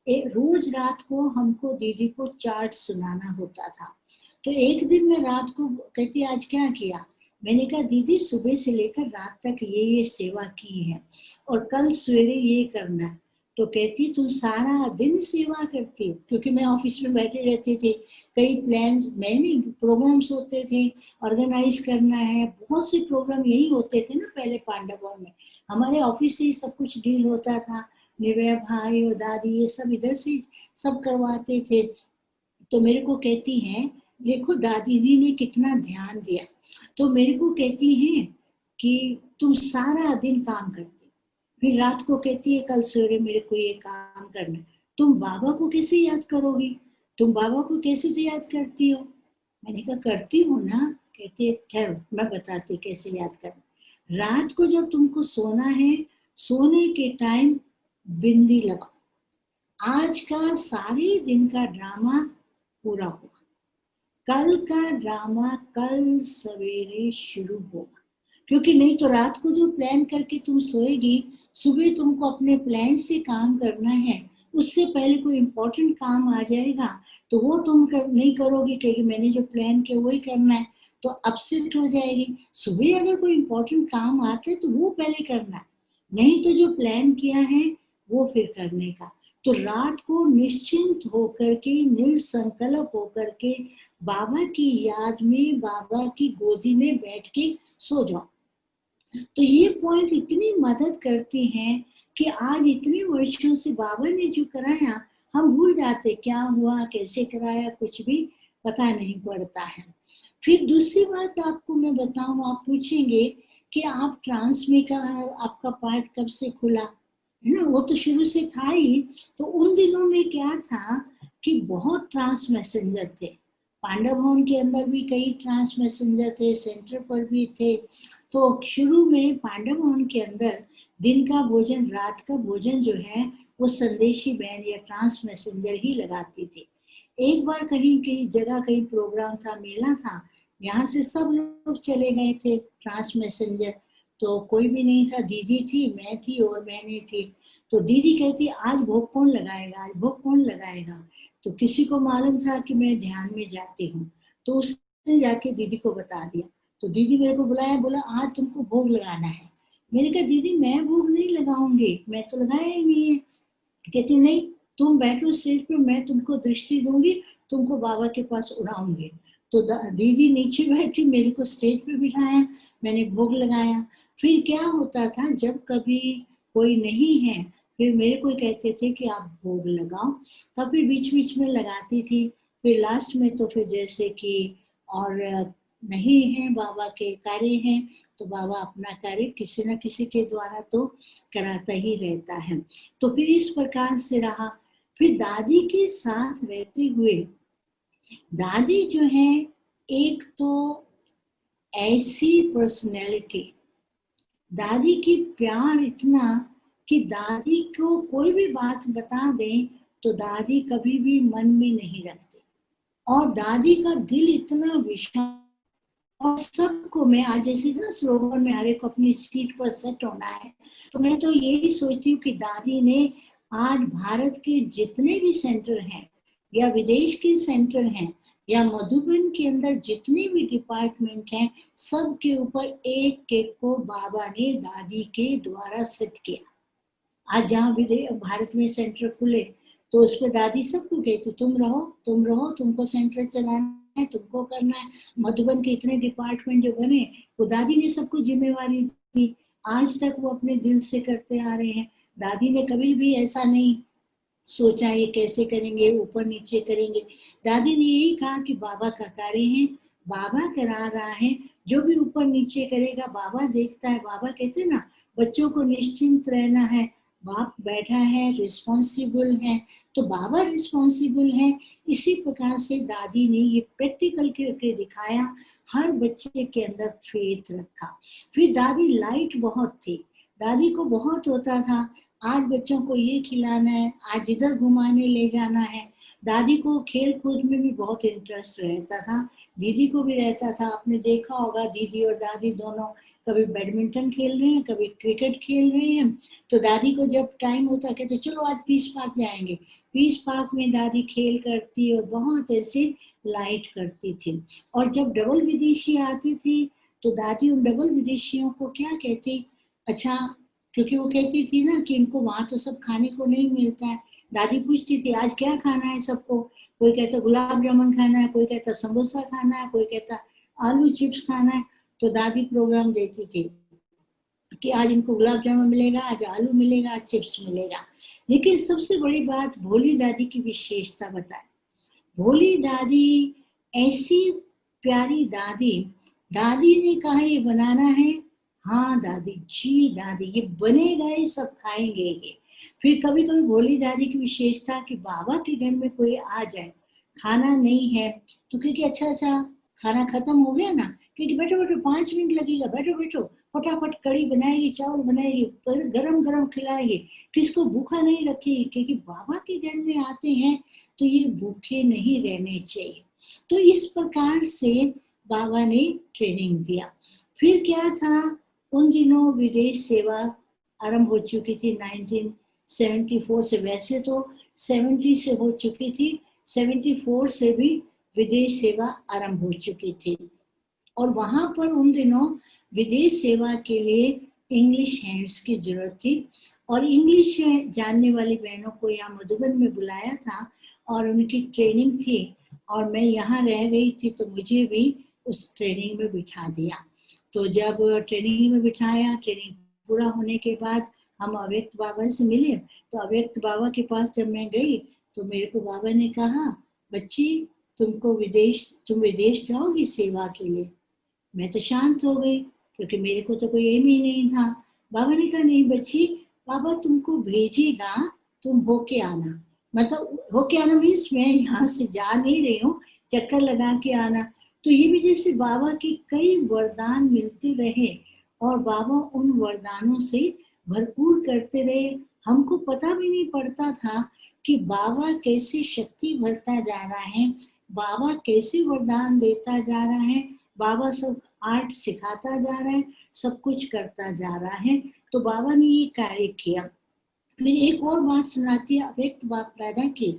रोज रात को हमको दीदी को चार्ट सुनाना होता था। तो एक दिन मैं रात को कहती आज क्या किया, मैंने कहा दीदी सुबह से लेकर रात तक ये सेवा की है, और कल सवेरे ये करना है। तो कहती तुम सारा दिन सेवा करती हो, क्योंकि मैं ऑफिस में बैठी रहती थी, कई प्लान्स, मैंने प्रोग्राम्स होते थे, ऑर्गेनाइज करना है, बहुत से प्रोग्राम यही होते थे ना पहले पांडव भवन में, हमारे ऑफिस से ही सब कुछ डील होता था। निर्भया भाई और दादी ये सब इधर से सब करवाते थे। तो मेरे को कहती हैं देखो दादी जी ने कितना ध्यान दिया। तो मेरे को कहती हैं कि तुम सारा दिन काम करती, फिर रात को कहती है कल सवेरे मेरे को ये काम करना है। तुम बाबा को कैसे याद करोगी, तुम बाबा को कैसे तो याद करती हो। मैंने कहा करती हूँ ना। कहती है ठहरो मैं बताती कैसे याद करना। रात को जब तुमको सोना है, सोने के टाइम बिंदी लगाओ, आज का सारे दिन का ड्रामा पूरा होगा, कल का ड्रामा कल सवेरे शुरू होगा। क्योंकि नहीं तो रात को जो प्लान करके तुम सोएगी, सुबह तुमको अपने प्लान से काम करना है, उससे पहले कोई इम्पोर्टेंट काम आ जाएगा तो वो तुम नहीं करोगी, क्योंकि मैंने जो प्लान किया वही करना है, तो अपसेट हो जाएगी। सुबह अगर कोई इम्पोर्टेंट काम आता है तो वो पहले करना है, नहीं तो जो प्लान किया है वो फिर करने का। तो रात को निश्चिंत होकर के, निसंकल्प होकर के बाबा की याद में, बाबा की गोदी में बैठ के सो जाओ। तो ये पॉइंट इतनी मदद करती हैं कि आज इतने वर्षों से बाबा ने जो कराया हम भूल जाते, क्या हुआ कैसे कराया कुछ भी पता नहीं पड़ता है। फिर दूसरी बात आपको मैं बताऊं, आप पूछेंगे कि आप ट्रांस में का आपका पार्ट कब से खुला, है ना, वो तो शुरू से था ही। तो उन दिनों में क्या था कि बहुत ट्रांस मैसेंजर थे, पांडव भवन के अंदर भी कई ट्रांस मैसेंजर थे, सेंटर पर भी थे। तो शुरू में पांडव भवन के अंदर दिन का भोजन, रात का भोजन जो है वो संदेशी बहन या ट्रांस मैसेंजर ही लगाती थी। एक बार कहीं कहीं जगह कहीं प्रोग्राम था, मेला था, यहाँ से सब लोग चले गए थे ट्रांस मैसेंजर, तो कोई भी नहीं था, दीदी थी, मैं थी और बहनें थी। तो दीदी कहती आज भोग कौन लगाएगा, आज भोग कौन लगाएगा। तो किसी को मालूम था कि मैं ध्यान में जाती हूँ, तो उसने जाके दीदी को बता दिया। तो दीदी मेरे को बुलाया, बोला आज तुमको भोग लगाना है। मैंने कहा दीदी मैं भोग नहीं लगाऊंगी, मैं तो लगाया ही नहीं है। कहती नहीं तुम बैठो स्टेज पर, मैं तुमको दृष्टि दूंगी, तुमको बाबा के पास उड़ाऊंगी। तो दीदी नीचे बैठी, मेरे को स्टेज पे बिठाया, मैंने भोग लगाया। फिर क्या होता था जब कभी कोई नहीं है, फिर मेरे को कहते थे कि आप भोग लगाओ, तब फिर बीच बीच में लगाती थी। फिर लास्ट में तो फिर जैसे कि और नहीं है बाबा के कार्य हैं, तो बाबा अपना कार्य किसी न किसी के द्वारा तो कराता ही रहता है। तो फिर इस प्रकार से रहा। फिर दादी के साथ रहते हुए, दादी जो है एक तो ऐसी पर्सनैलिटी, दादी की प्यार इतना कि दादी को कोई भी बात बता दें तो दादी कभी भी मन में नहीं रखती, और दादी का दिल इतना विशाल, और सबको मैं आज जैसे ना स्लोगन में हर एक को अपनी सीट पर सेट होना है, तो मैं तो यही सोचती हूँ कि दादी ने आज भारत के जितने भी सेंटर हैं या विदेश के सेंटर हैं या मधुबन के अंदर जितने भी डिपार्टमेंट हैं, सब के ऊपर एक एक को बाबा ने दादी के द्वारा सेट किया। आज जहाँ भी भारत में सेंटर खुले तो उस पर दादी सबको कहती तुम रहो, तुम रहो, तुमको सेंटर चलाना है, तुमको करना है। मधुबन के इतने डिपार्टमेंट जो बने वो दादी ने सबको जिम्मेवारी दी। आज तक वो अपने दिल से करते आ रहे हैं। दादी ने कभी भी ऐसा नहीं सोचा ये कैसे करेंगे, ऊपर नीचे करेंगे। दादी ने यही कहा कि बाबा का कार्य है, बाबा करा रहा है, जो भी ऊपर नीचे करेगा बाबा देखता है। बाबा कहते ना बच्चों को निश्चिंत रहना है, बाप बैठा है, रिस्पॉन्सिबल है, तो बाबा रिस्पॉन्सिबल है। इसी प्रकार से दादी ने ये प्रैक्टिकल करके दिखाया, हर बच्चे के अंदर फेथ रखा। फिर दादी लाइट बहुत थी, दादी को बहुत होता था आज बच्चों को ये खिलाना है, आज इधर घुमाने ले जाना है। दादी को खेल कूद में भी बहुत इंटरेस्ट रहता था, दीदी को भी रहता था। आपने देखा होगा दीदी और दादी दोनों कभी बैडमिंटन खेल रहे हैं, कभी क्रिकेट खेल रहे हैं। तो दादी को जब टाइम होता कहते चलो आज पीस पार्क जाएंगे, पीस पार्क में दादी खेल करती और बहुत ऐसे लाइट करती थी। और जब डबल विदेशी आती थी तो दादी उन डबल विदेशियों को क्या कहती, अच्छा, क्योंकि वो कहती थी ना कि इनको वहां तो सब खाने को नहीं मिलता है। दादी पूछती थी आज क्या खाना है सबको, कोई कहता गुलाब जामुन खाना है, कोई कहता समोसा खाना है, कोई कहता आलू चिप्स खाना है। तो दादी प्रोग्राम देती थी कि आज इनको गुलाब जामुन मिलेगा, आज आलू मिलेगा, आज चिप्स मिलेगा। लेकिन सबसे बड़ी बात भोली दादी की विशेषता बताए। भोली दादी ऐसी प्यारी दादी, दादी ने कहा ये बनाना है, हाँ दादी जी, दादी ये बनेगा, ये सब खाएंगे ये। फिर कभी कभी भोली दादी की विशेषता कि बाबा के घर में कोई आ जाए, खाना नहीं है तो क्योंकि अच्छा अच्छा खाना खत्म हो गया ना, क्योंकि बैठो बैठो 5 मिनट लगेगा, बैठो बैठो, फटाफट कड़ी बनाएगी, चावल बनाएगी, गरम गरम खिलाएगी, किसको भूखा नहीं रखेगी, क्योंकि बाबा के घर में आते हैं तो ये भूखे नहीं रहने चाहिए। तो इस प्रकार से बाबा ने ट्रेनिंग दिया। फिर क्या था, उन दिनों विदेश सेवा आरंभ हो चुकी थी 1974 से, वैसे तो 70 से हो चुकी थी, 74 से भी विदेश सेवा आरंभ हो चुकी थी। और वहां पर उन दिनों विदेश सेवा के लिए इंग्लिश हैंड्स की जरूरत थी और इंग्लिश जानने वाली बहनों को यहाँ मधुबन में बुलाया था और उनकी ट्रेनिंग थी। और मैं यहाँ रह गई थी तो मुझे भी उस ट्रेनिंग में बिठा दिया। तो जब ट्रेनिंग में बिठाया, ट्रेनिंग पूरा होने के बाद हम अव्यक्त बाबा से मिले। तो अव्यक्त बाबा के पास जब मैं गई तो मेरे को बाबा ने कहा बच्ची तुम विदेश जाओगी सेवा के लिए। मैं तो शांत हो गई क्योंकि मेरे को तो कोई एम ही नहीं था। बाबा ने कहा नहीं बच्ची, बाबा तुमको भेजेगा, तुम होके आना। मतलब होके आना मीन्स मैं यहाँ से जा नहीं रही हूँ, चक्कर लगा के आना। तो ये भी जैसे बाबा के कई वरदान मिलते रहे और बाबा उन वरदानों से भरपूर करते रहे। हमको पता भी नहीं पड़ता था कि बाबा कैसे शक्ति भरता जा रहा है, बाबा कैसे वरदान देता जा रहा है, बाबा सब आर्ट सिखाता जा रहा है, सब कुछ करता जा रहा है। तो बाबा ने ये कार्य किया। फिर एक और बात सुनाती है अव्यक्त बाप दादा की।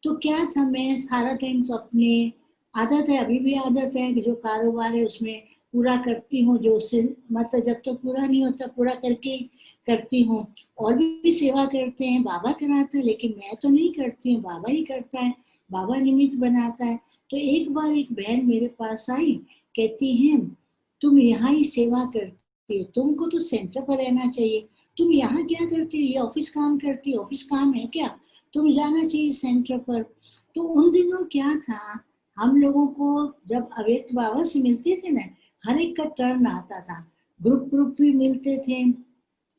तो क्या था, मैं सारा टाइम तो अपने आदत है, अभी भी आदत है कि जो कारोबार है उसमें पूरा करती हूँ, जो उससे मतलब जब तक तो पूरा नहीं होता पूरा करके करती हूँ। और भी सेवा करते हैं, बाबा कराता है, लेकिन मैं तो नहीं करती हूँ, बाबा ही करता है, बाबा निमित्त बनाता है। तो एक बार एक बहन मेरे पास आई, कहती है तुम यहाँ ही सेवा करती हो, तुमको तो सेंटर पर रहना चाहिए, तुम यहाँ क्या करती हो, ये ऑफिस काम करती हो, ऑफिस काम है क्या, तुम जाना चाहिए सेंटर पर। तो उन दिनों क्या था, हम लोगों को जब अव्यक्त बाबा से मिलते थे ना, हर एक का टर्न आता था, ग्रुप भी मिलते थे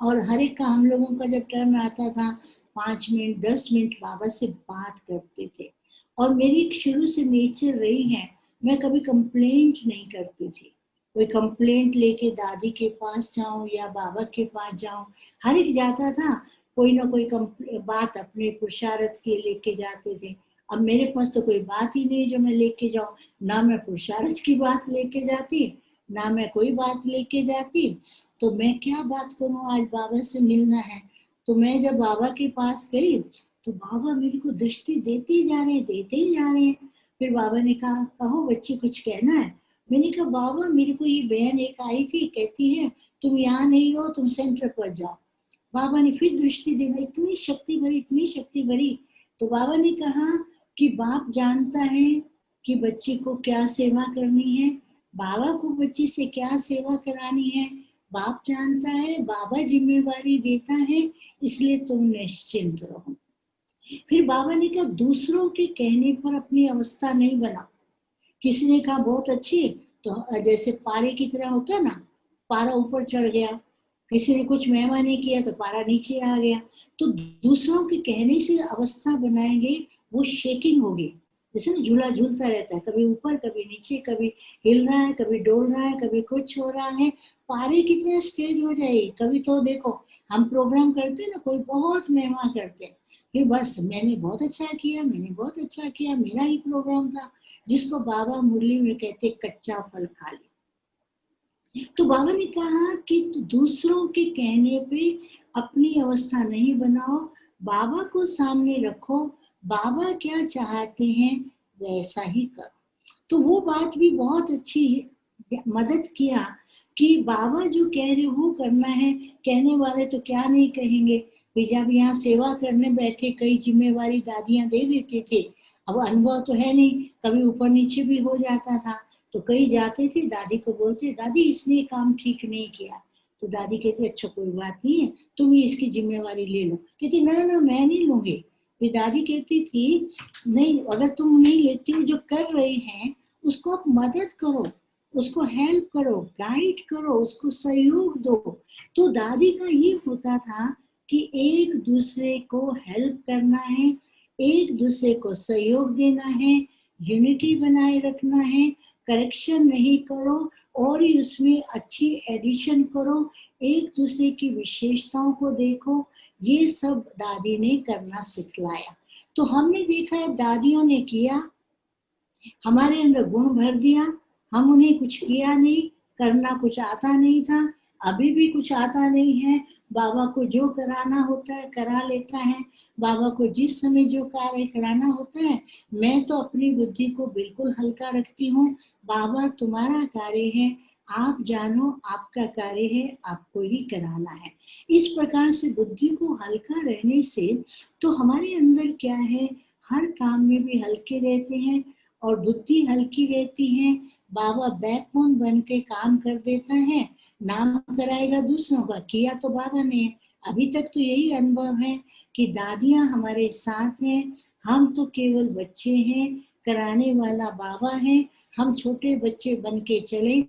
और हर एक का हम लोगों का जब टर्न आता था 5 मिनट 10 मिनट बाबा से बात करते थे। और मेरी शुरू से नेचर रही है, मैं कभी कंप्लेंट नहीं करती थी। कोई कंप्लेंट लेके दादी के पास जाऊं या बाबा के पास जाऊं, हर एक जाता था कोई ना कोई बात अपने पुरुषार्थ के लेके जाते थे। अब मेरे पास तो कोई बात ही नहीं जो मैं लेके जाऊं, ना मैं पुरुषार्थ की बात लेके जाती, ना मैं कोई बात लेके जाती। तो मैं क्या बात करूं, आज बाबा से मिलना है। तो मैं जब बाबा के पास गई तो बाबा मेरे को दृष्टि देते ही जा रहे हैं, देते ही जा रहे हैं। फिर बाबा ने कहा कहो बच्ची कुछ कहना है। मैंने कहा बाबा मेरे को ये बहन एक आई थी, कहती है तुम यहाँ नहीं रहो, तुम सेंटर पर जाओ। बाबा ने फिर दृष्टि देना, इतनी शक्ति भरी, इतनी शक्ति भरी। तो बाबा ने कहा कि बाप जानता है कि बच्चे को क्या सेवा करनी है, बाबा को बच्चे से क्या सेवा करानी है, बाप जानता है, बाबा जिम्मेवारी देता है, इसलिए तुम निश्चिंत रहो। फिर बाबा ने कहा दूसरों के कहने पर अपनी अवस्था नहीं बनाओ। किसी ने कहा बहुत अच्छी, तो जैसे पारे की तरह होता है ना, पारा ऊपर चढ़ गया, किसी ने कुछ मेहमानी किया तो पारा नीचे आ गया। तो दूसरों के कहने से अवस्था बनाएंगे, वो शेकिंग होगी। जैसे ना झूला झूलता रहता है, कभी ऊपर कभी नीचे, कभी हिल रहा है, कभी डोल रहा है, कभी कुछ हो रहा है, पारे की तरह स्टेज हो जाएगी। कभी तो देखो हम प्रोग्राम करते हैं ना, कोई बहुत मेहमान करते हैं, फिर बस मैंने बहुत अच्छा किया, मैंने बहुत अच्छा किया, मेरा ही प्रोग्राम था, जिसको बाबा मुरली में कहते कच्चा फल खा ले। तो बाबा ने कहा कि दूसरों के कहने पे अपनी अवस्था नहीं बनाओ, बाबा को सामने रखो, बाबा क्या चाहते हैं वैसा ही करो। तो वो बात भी बहुत अच्छी मदद किया कि बाबा जो कह रहे वो करना है, कहने वाले तो क्या नहीं कहेंगे। जब यहाँ सेवा करने बैठे कई जिम्मेवारी दादियां दे देते थे, अब अनुभव तो है नहीं, कभी ऊपर नीचे भी हो जाता था, तो कई जाते थे दादी को बोलते दादी इसने काम ठीक नहीं किया, तो दादी कहती अच्छा कोई बात नहीं है, तुम ही इसकी जिम्मेवारी ले लो। कहती ना ना मैं नहीं लूंगी। फिर दादी कहती थी नहीं, अगर तुम नहीं लेती हो, जो कर रहे हैं उसको आप मदद करो, उसको हेल्प करो, गाइड करो, उसको सहयोग दो। तो दादी का ये होता था कि एक दूसरे को हेल्प करना है, एक दूसरे को सहयोग देना है, यूनिटी बनाए रखना है, करेक्शन नहीं करो और ही उसमें अच्छी एडिशन करो, एक दूसरे की विशेषताओं को देखो, ये सब दादी ने करना सिखलाया। तो हमने देखा है दादियों ने किया, हमारे अंदर गुण भर दिया, हम उन्हें कुछ किया नहीं, करना कुछ आता नहीं था, अभी भी कुछ आता नहीं है। बाबा को जो कराना होता है करा लेता है, बाबा को जिस समय जो कार्य कराना होता है, मैं तो अपनी बुद्धि को बिल्कुल हल्का रखती हूँ, बाबा तुम्हारा कार्य है, आप जानो आपका कार्य है, आपको ही कराना है। इस प्रकार से बुद्धि को हल्का रहने से तो हमारे अंदर क्या है, हर काम में भी हल्के रहते हैं और बुद्धि हल्की रहती है। बाबा बैकबोन बन के काम कर देता है, नाम कराएगा दूसरों का, किया तो बाबा ने। अभी तक तो यही अनुभव है कि दादियां हमारे साथ हैं, हम तो केवल बच्चे हैं, कराने वाला बाबा है, हम छोटे बच्चे बन के चले,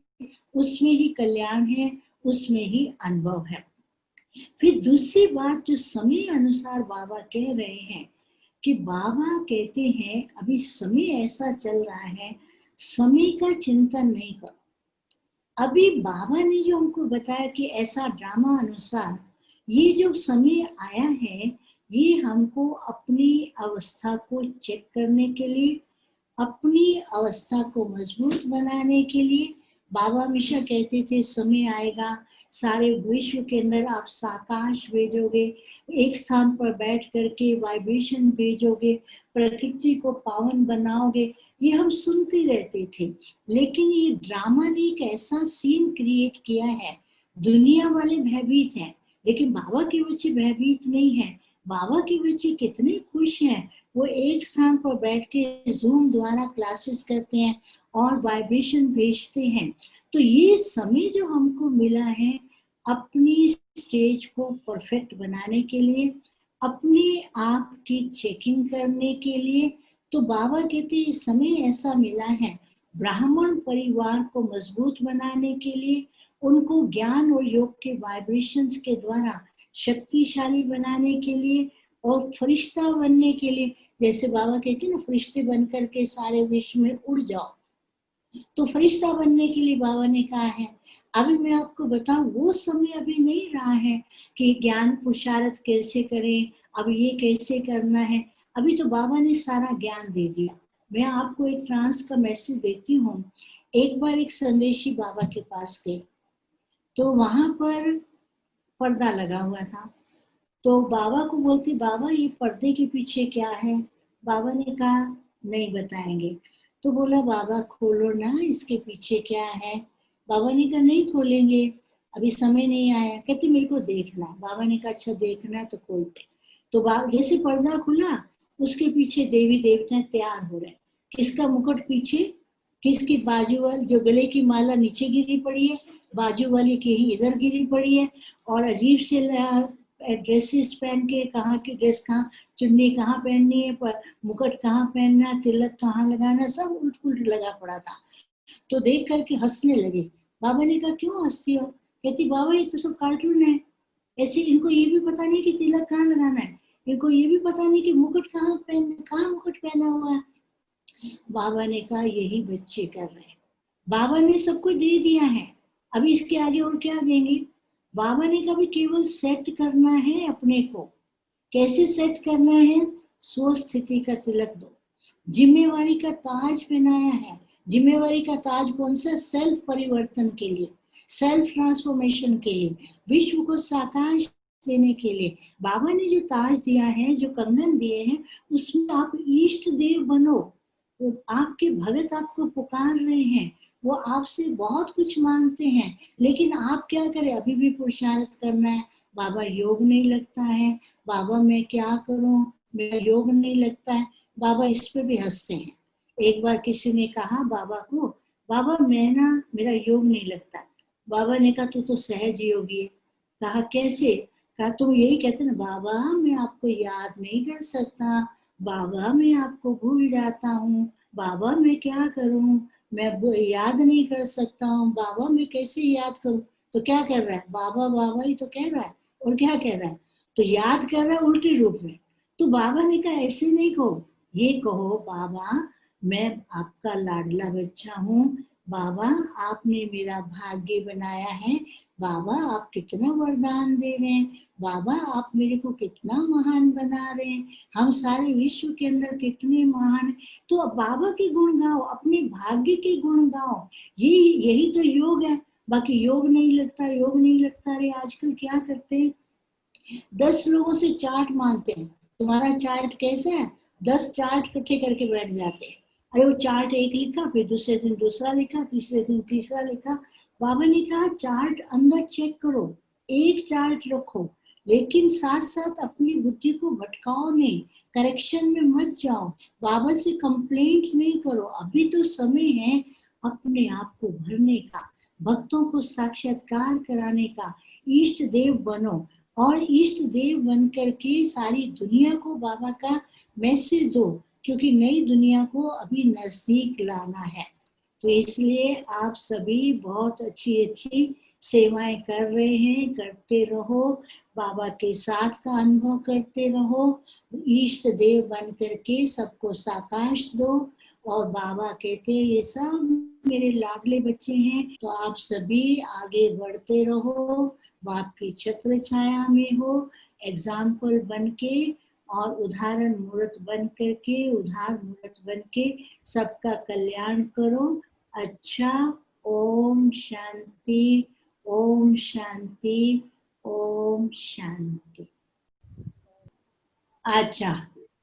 उसमें ही कल्याण है, उसमें ही अनुभव है। फिर दूसरी बात जो समय अनुसार बाबा कह रहे हैं कि बाबा कहते हैं अभी समय ऐसा चल रहा है, समय का चिंतन नहीं करो। अभी बाबा ने जो हमको बताया कि ऐसा ड्रामा अनुसार ये जो समय आया है, ये हमको अपनी अवस्था को चेक करने के लिए, अपनी अवस्था को मजबूत बनाने के लिए। बाबा हमेशा कहते थे समय आएगा, सारे विश्व के अंदर आप साकाश भेजोगे, एक स्थान पर बैठ करके वाइब्रेशन भेजोगे, प्रकृति को पावन बनाओगे। ये हम सुनते रहते थे, लेकिन ये ड्रामा ने एक ऐसा सीन क्रिएट किया है, दुनिया वाले भयभीत हैं, लेकिन बाबा के बच्चे भयभीत नहीं है। बाबा के बच्चे कितने खुश हैं, वो एक स्थान पर बैठ के जूम द्वारा क्लासेस करते हैं और वाइब्रेशन भेजते हैं। तो ये समय जो हमको मिला है अपनी स्टेज को परफेक्ट बनाने के लिए, अपने आप की चेकिंग करने के लिए, तो बाबा कहते हैं समय ऐसा मिला है ब्राह्मण परिवार को मजबूत बनाने के लिए, उनको ज्ञान और योग के वाइब्रेशंस के द्वारा शक्तिशाली बनाने के लिए और फरिश्ता बनने के लिए। जैसे बाबा कहते हैं ना, फरिश्ते बन करके सारे विश्व में उड़ जाओ, तो फरिश्ता बनने के लिए बाबा ने कहा है। अभी मैं आपको बताऊं, वो समय अभी नहीं रहा है कि ज्ञान पुरुषार्थ कैसे करें, अब ये कैसे करना है। अभी तो बाबा ने सारा ज्ञान दे दिया। मैं आपको एक ट्रांस का मैसेज देती हूँ। एक बार एक संदेशी बाबा के पास गए, तो वहां पर पर्दा लगा हुआ था, तो बाबा को बोलती बाबा ये पर्दे के पीछे क्या है। बाबा ने कहा नहीं बताएंगे। तो बोला बाबा खोलो ना, इसके पीछे क्या है। बाबा ने कहा नहीं खोलेंगे। अभी समय नहीं आया, कहती मेरे को देखना है। बाबा ने कहा अच्छा देखना है तो खोलते। तो जैसे पर्दा खुला, उसके पीछे देवी देवता तैयार हो रहे। किसका मुकुट पीछे, किसकी बाजू वाली, जो गले की माला नीचे गिरी पड़ी है, बाजू वाली की ही इधर गिरी पड़ी है, और अजीब से ड्रेसेस पहन के, कहाँ की ड्रेस कहाँ, चुन्नी कहाँ पहननी है, मुकुट कहाँ पहनना, तिलक कहाँ लगाना, सब उल्ट पुल्ट लगा पड़ा था। तो देख करके हंसने लगे। बाबा ने कहा क्यों हंसती हो? कहती बाबा ये तो सब कार्टून है, ऐसे इनको ये भी पता नहीं कि तिलक कहाँ लगाना है, इनको ये भी पता नहीं कि मुकुट कहाँ मुकुट पहना हुआ है। बाबा ने कहा यही बच्चे कर रहे हैं, बाबा ने सब कुछ दे दिया है, अभी इसके आगे और क्या देंगे। बाबा ने कहा केवल सेट करना है अपने को। कैसे सेट करना है? स्वस्थिति का तिलक दो, जिम्मेवारी का ताज पहनाया है। जिम्मेवारी का ताज कौन सा? सेल्फ परिवर्तन के लिए, सेल्फ ट्रांसफॉर्मेशन के लिए, विश्व को साकार देने के लिए। बाबा ने जो ताज दिया है, जो कंगन दिए हैं, उसमें आप इष्ट देव बनो। आपके भगत आपको पुकार रहे हैं, वो आपसे बहुत कुछ मांगते हैं, लेकिन आप क्या करें? अभी भी पुरुषार्थ करना है। बाबा योग नहीं लगता है, बाबा मैं क्या करूं, मेरा योग नहीं लगता है। बाबा इस पे भी हंसते हैं। एक बार किसी ने कहा बाबा को, बाबा मैं ना, मेरा योग नहीं लगता। बाबा ने कहा तू तो सहज योगी है। कहा कैसे? कहा तुम यही कहते ना, बाबा मैं आपको याद नहीं कर सकता, बाबा मैं आपको भूल जाता हूँ, बाबा मैं क्या करूँ, मैं याद नहीं कर सकता हूँ, बाबा मैं कैसे याद करूँ। तो क्या कर रहा है? बाबा बाबा ही तो कह रहा है, और क्या कह रहा है? तो याद कर रहा है उल्टे रूप में। तो बाबा ने कहा ऐसे नहीं कहो, ये कहो बाबा मैं आपका लाडला बच्चा हूँ, बाबा आपने मेरा भाग्य बनाया है, बाबा आप कितना वरदान दे रहे हैं, बाबा आप मेरे को कितना महान बना रहे हैं, हम सारे विश्व के अंदर कितने महान। तो बाबा के गुण गाओ, अपने भाग्य के गुण गाओ, यही तो योग है। बाकी योग नहीं लगता, योग नहीं लगता। अरे आजकल क्या करते हैं, 10 लोगों से चार्ट मांगते हैं, तुम्हारा चार्ट कैसा है? 10 चार्ट इकट्ठे करके बैठ जाते हैं। अरे वो चार्ट एक लिखा, फिर दूसरे दिन दूसरा लिखा, तीसरे दिन तीसरा लिखा। बाबा ने कहा चार्ट अंदर चेक करो, एक चार्ट रखो, लेकिन साथ साथ अपनी बुद्धि को भटकाओ नहीं, करेक्शन में मत जाओ, बाबा से कंप्लेंट नहीं करो। अभी तो समय है अपने आप को भरने का, भक्तों को साक्षात्कार कराने का। इष्ट देव बनो, और इष्ट देव बनकर के सारी दुनिया को बाबा का मैसेज दो, क्योंकि नई दुनिया को अभी नजदीक लाना है। तो इसलिए आप सभी बहुत अच्छी अच्छी सेवाएं कर रहे हैं, करते रहो, बाबा के साथ का अनुभव करते रहो, इष्ट देव बन करके सबको साकाश दो। और बाबा कहते हैं ये सब मेरे लाडले बच्चे हैं, तो आप सभी आगे बढ़ते रहो, बाप की छत्र छाया में हो, एग्जाम्पल बन के और उदाहरण मूर्त बन करके, उदार मूर्त बन के सबका कल्याण करो। अच्छा, ओम शांति, ओम शांति, ओम शांति। अच्छा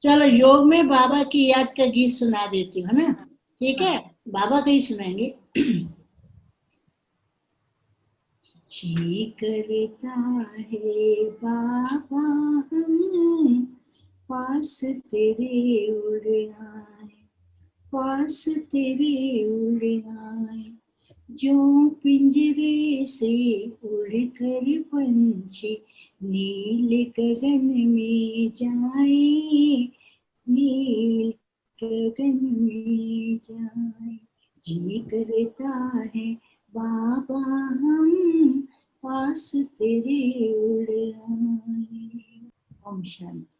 चलो, योग में बाबा की याद का गीत सुना देती हूँ, है ना? ठीक है, बाबा का ही सुनाएंगे। जी करता है बाबा हम पास तेरे उड़ आए, पास तेरे उड़ आए, जो पिंजरे से उड़कर पंछी नील गगन में जाए, नील गगन में जाए। जी करता है बाबा हम पास तेरे उड़ आए। ओम शांति।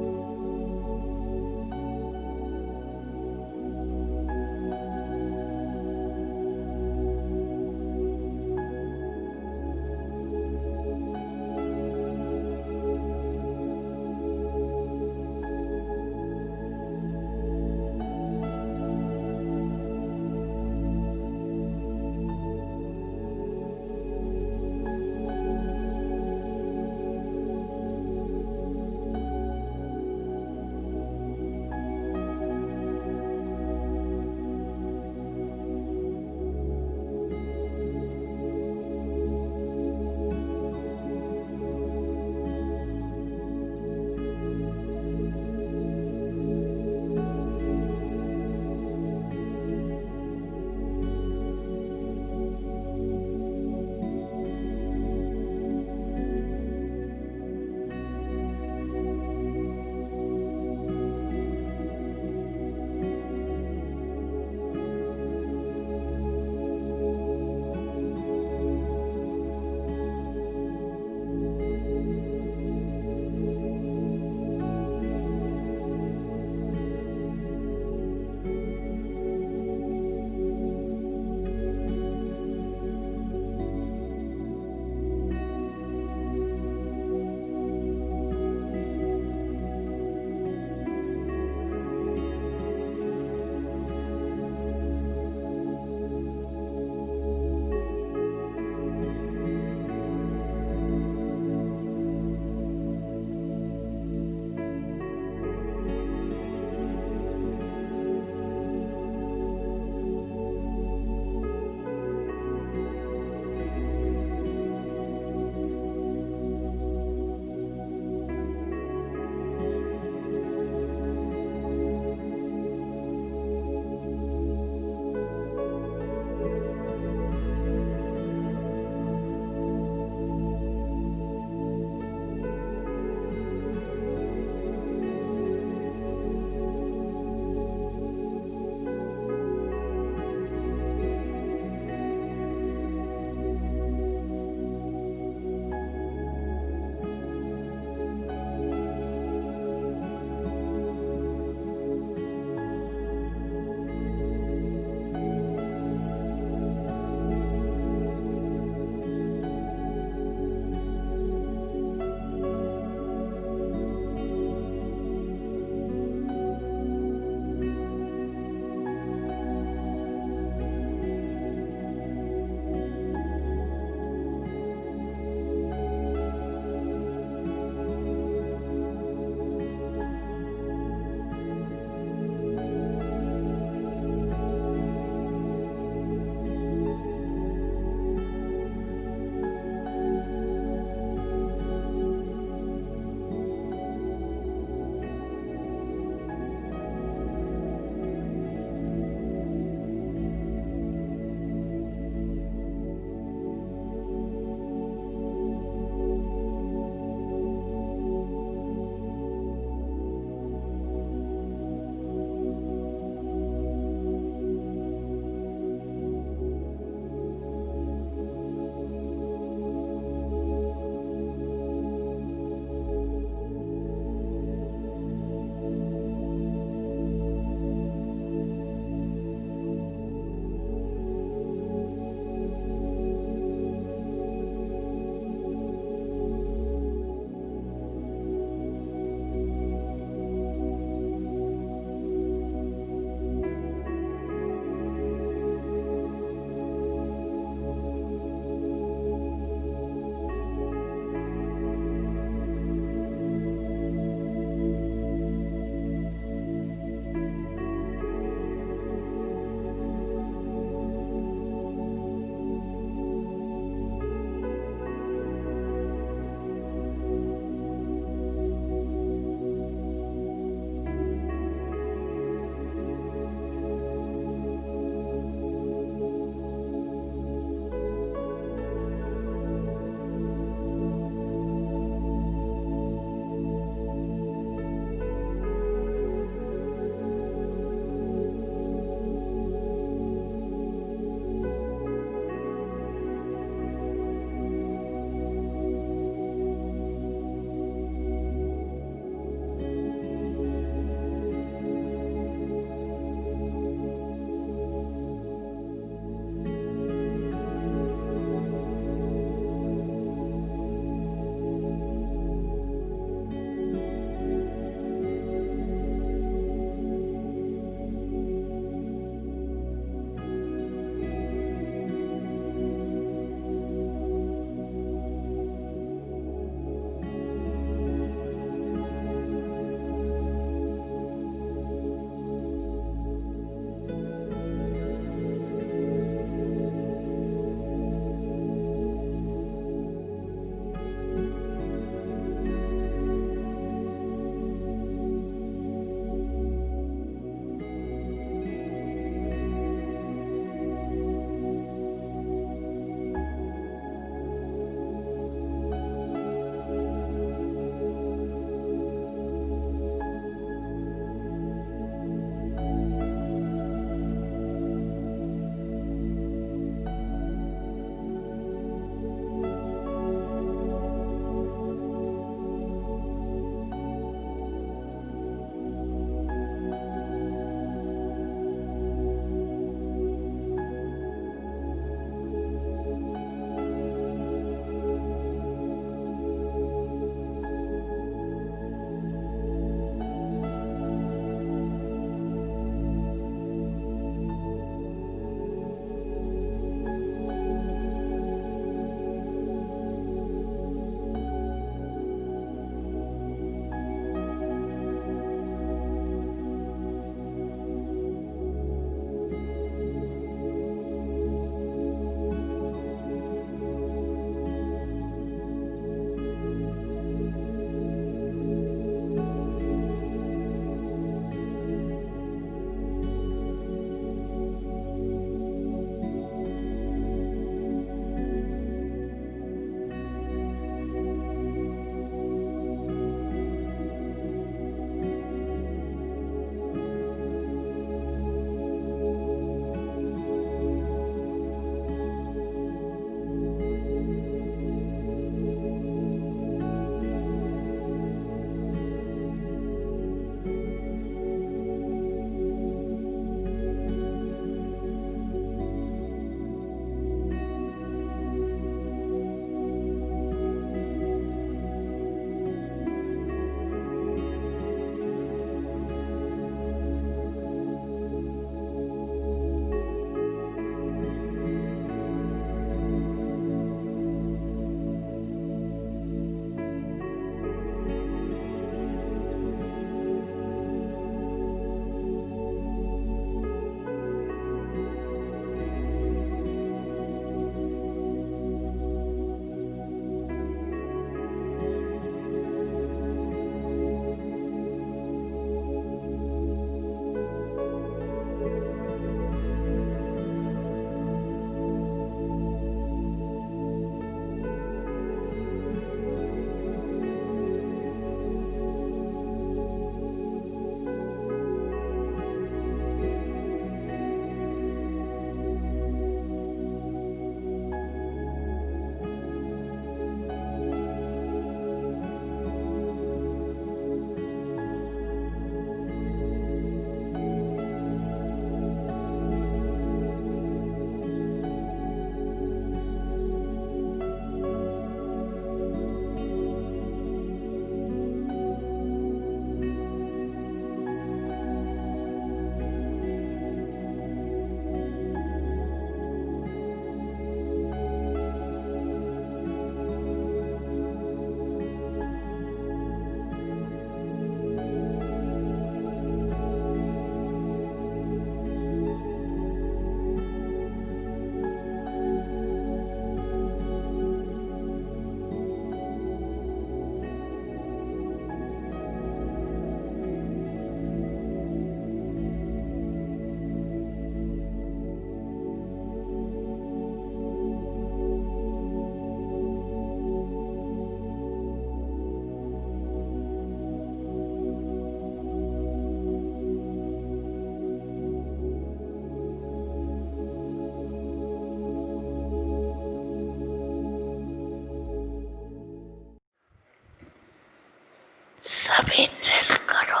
सभी ड्रिल करो,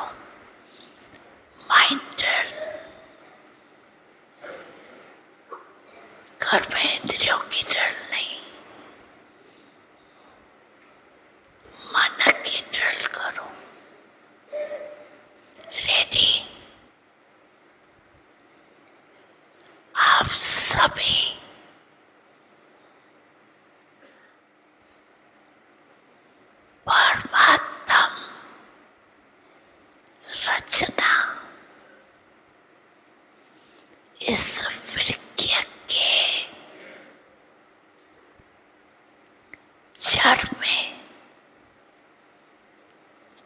माइंड ड्रिल। घर में इंद्रियों की ड्रिल नहीं, मन की ड्रिल करो। रेडी? आप सभी परमात्म रचना इस वृक्ष के जड़ में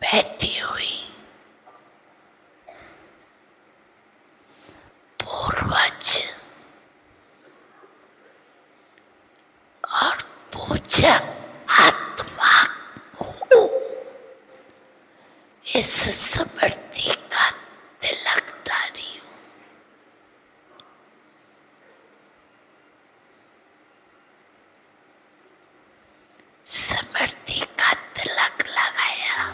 बैठी हुई पूर्वज और पूज्य आत्मा हूँ, इस स्मृति का तिलकधारी हूँ। स्मृति का तिलक लगाया।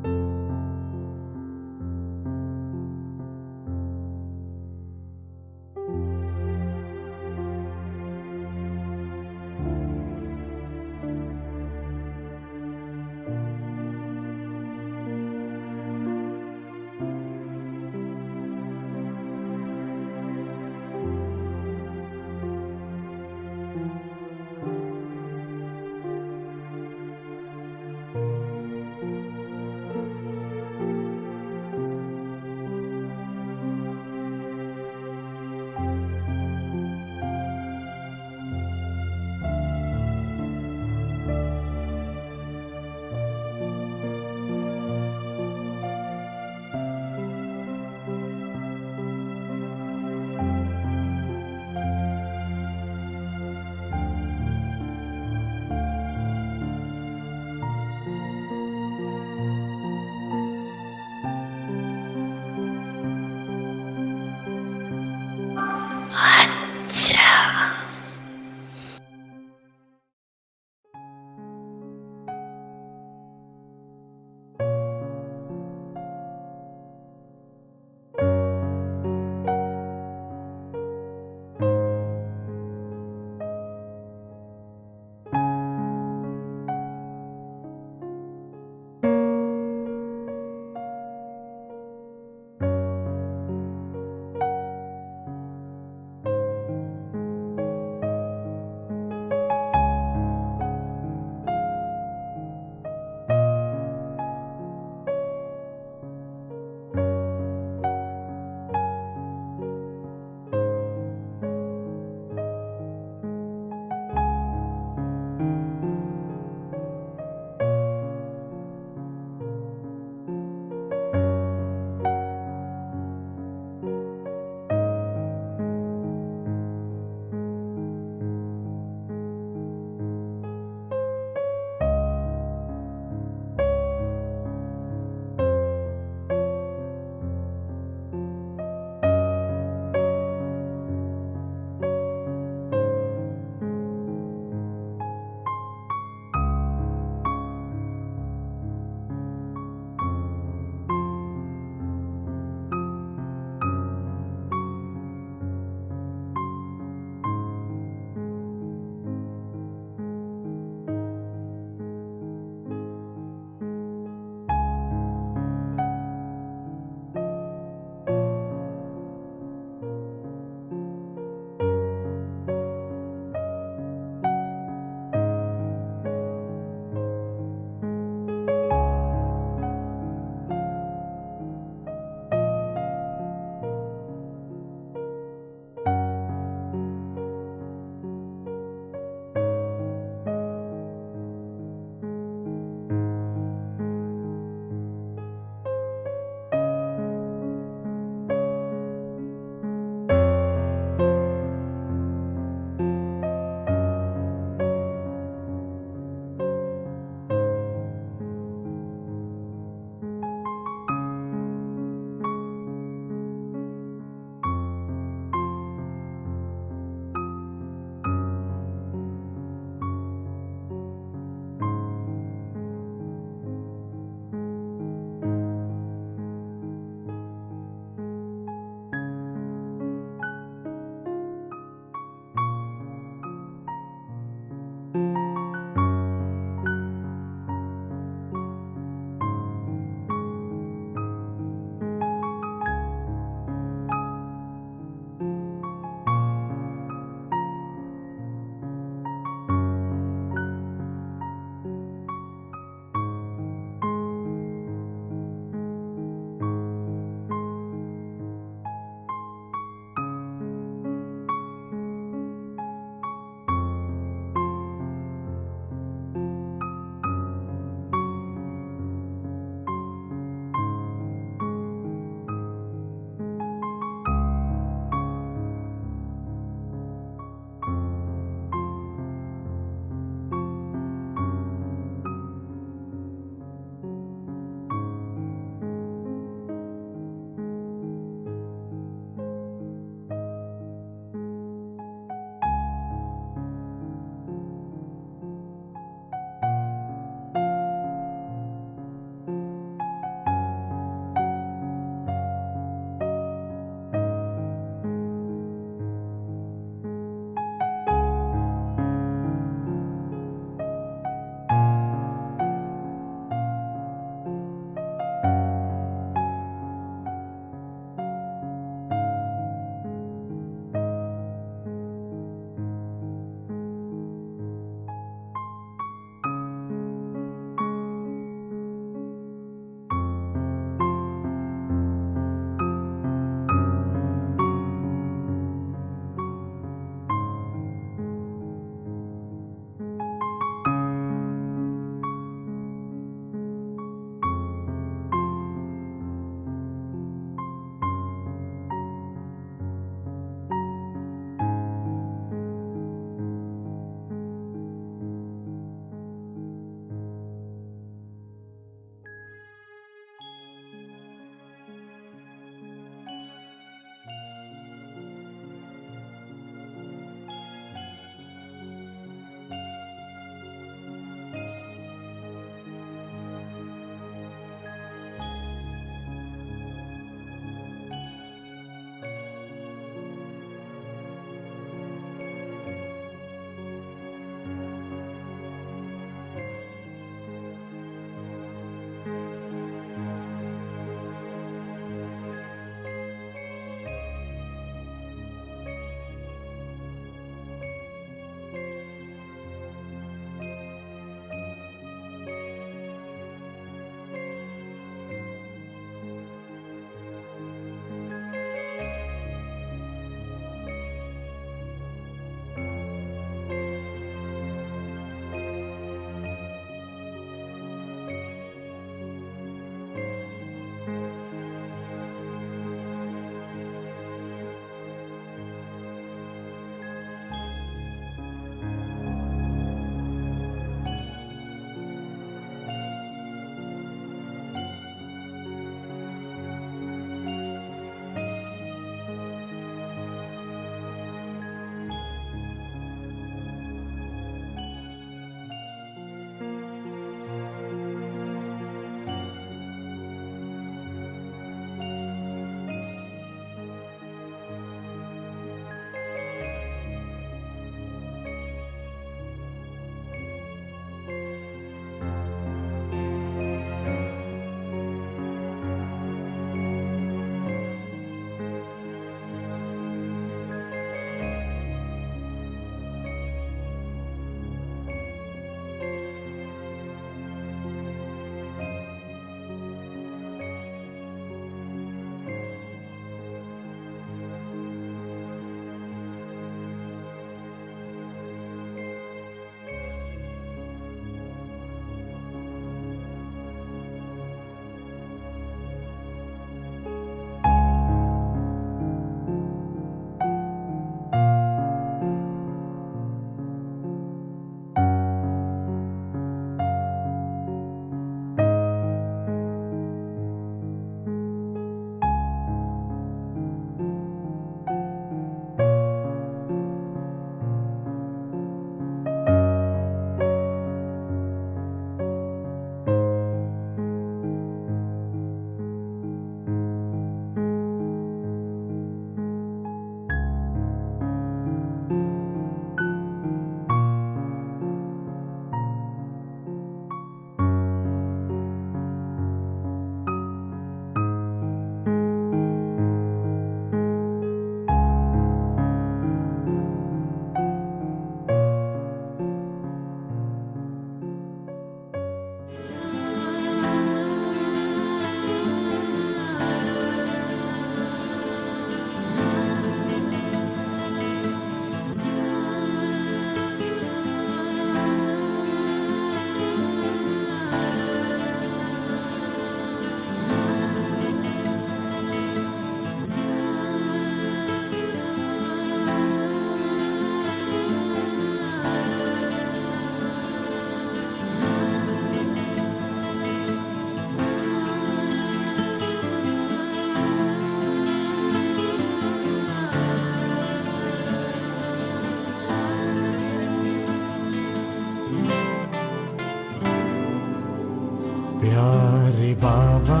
प्यारे बाबा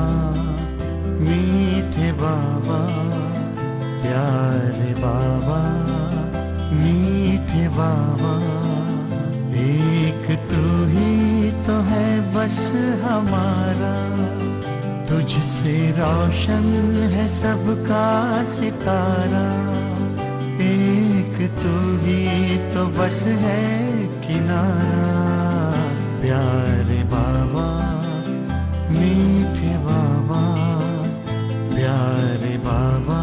मीठे बाबा, प्यारे बाबा मीठे बाबा, एक तू ही तो है बस हमारा, तुझसे रोशन है सबका सितारा, एक तू ही तो बस है किनारा, प्यारे बाबा मीठे बाबा, प्यारे बाबा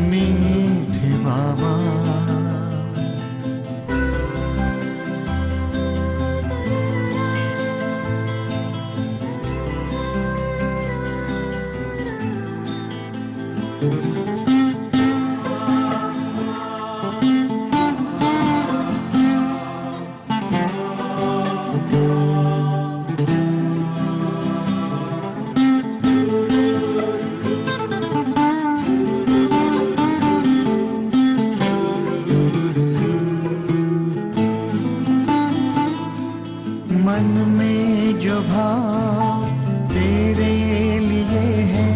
मीठे बाबा। मन में जो भाव तेरे लिए है,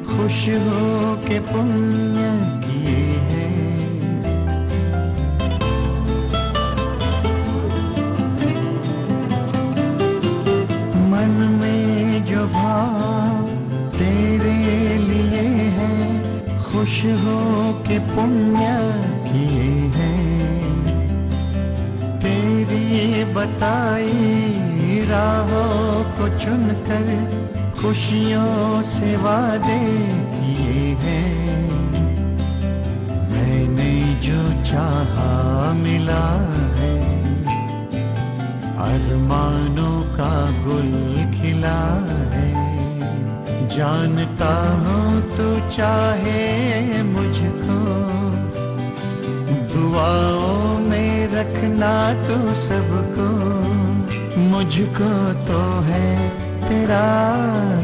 खुश हो के पुण्य किए हैं, मन में जो भाव तेरे लिए है, खुश हो के पुण्य किए हैं, तेरी बताई राहों को चुनकर खुशियों से वादे किए हैं, मैंने जो चाहा मिला है, अरमानों का गुल खिला है, जानता हूँ तू चाहे मुझको, दुआओं में रखना तू सबको, मुझको तो है तेरा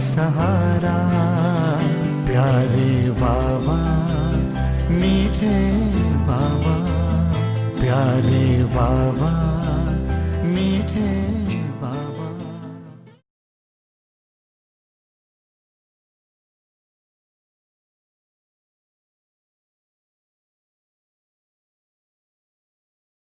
सहारा, प्यारे बाबा मीठे बाबा, प्यारे बाबा मीठे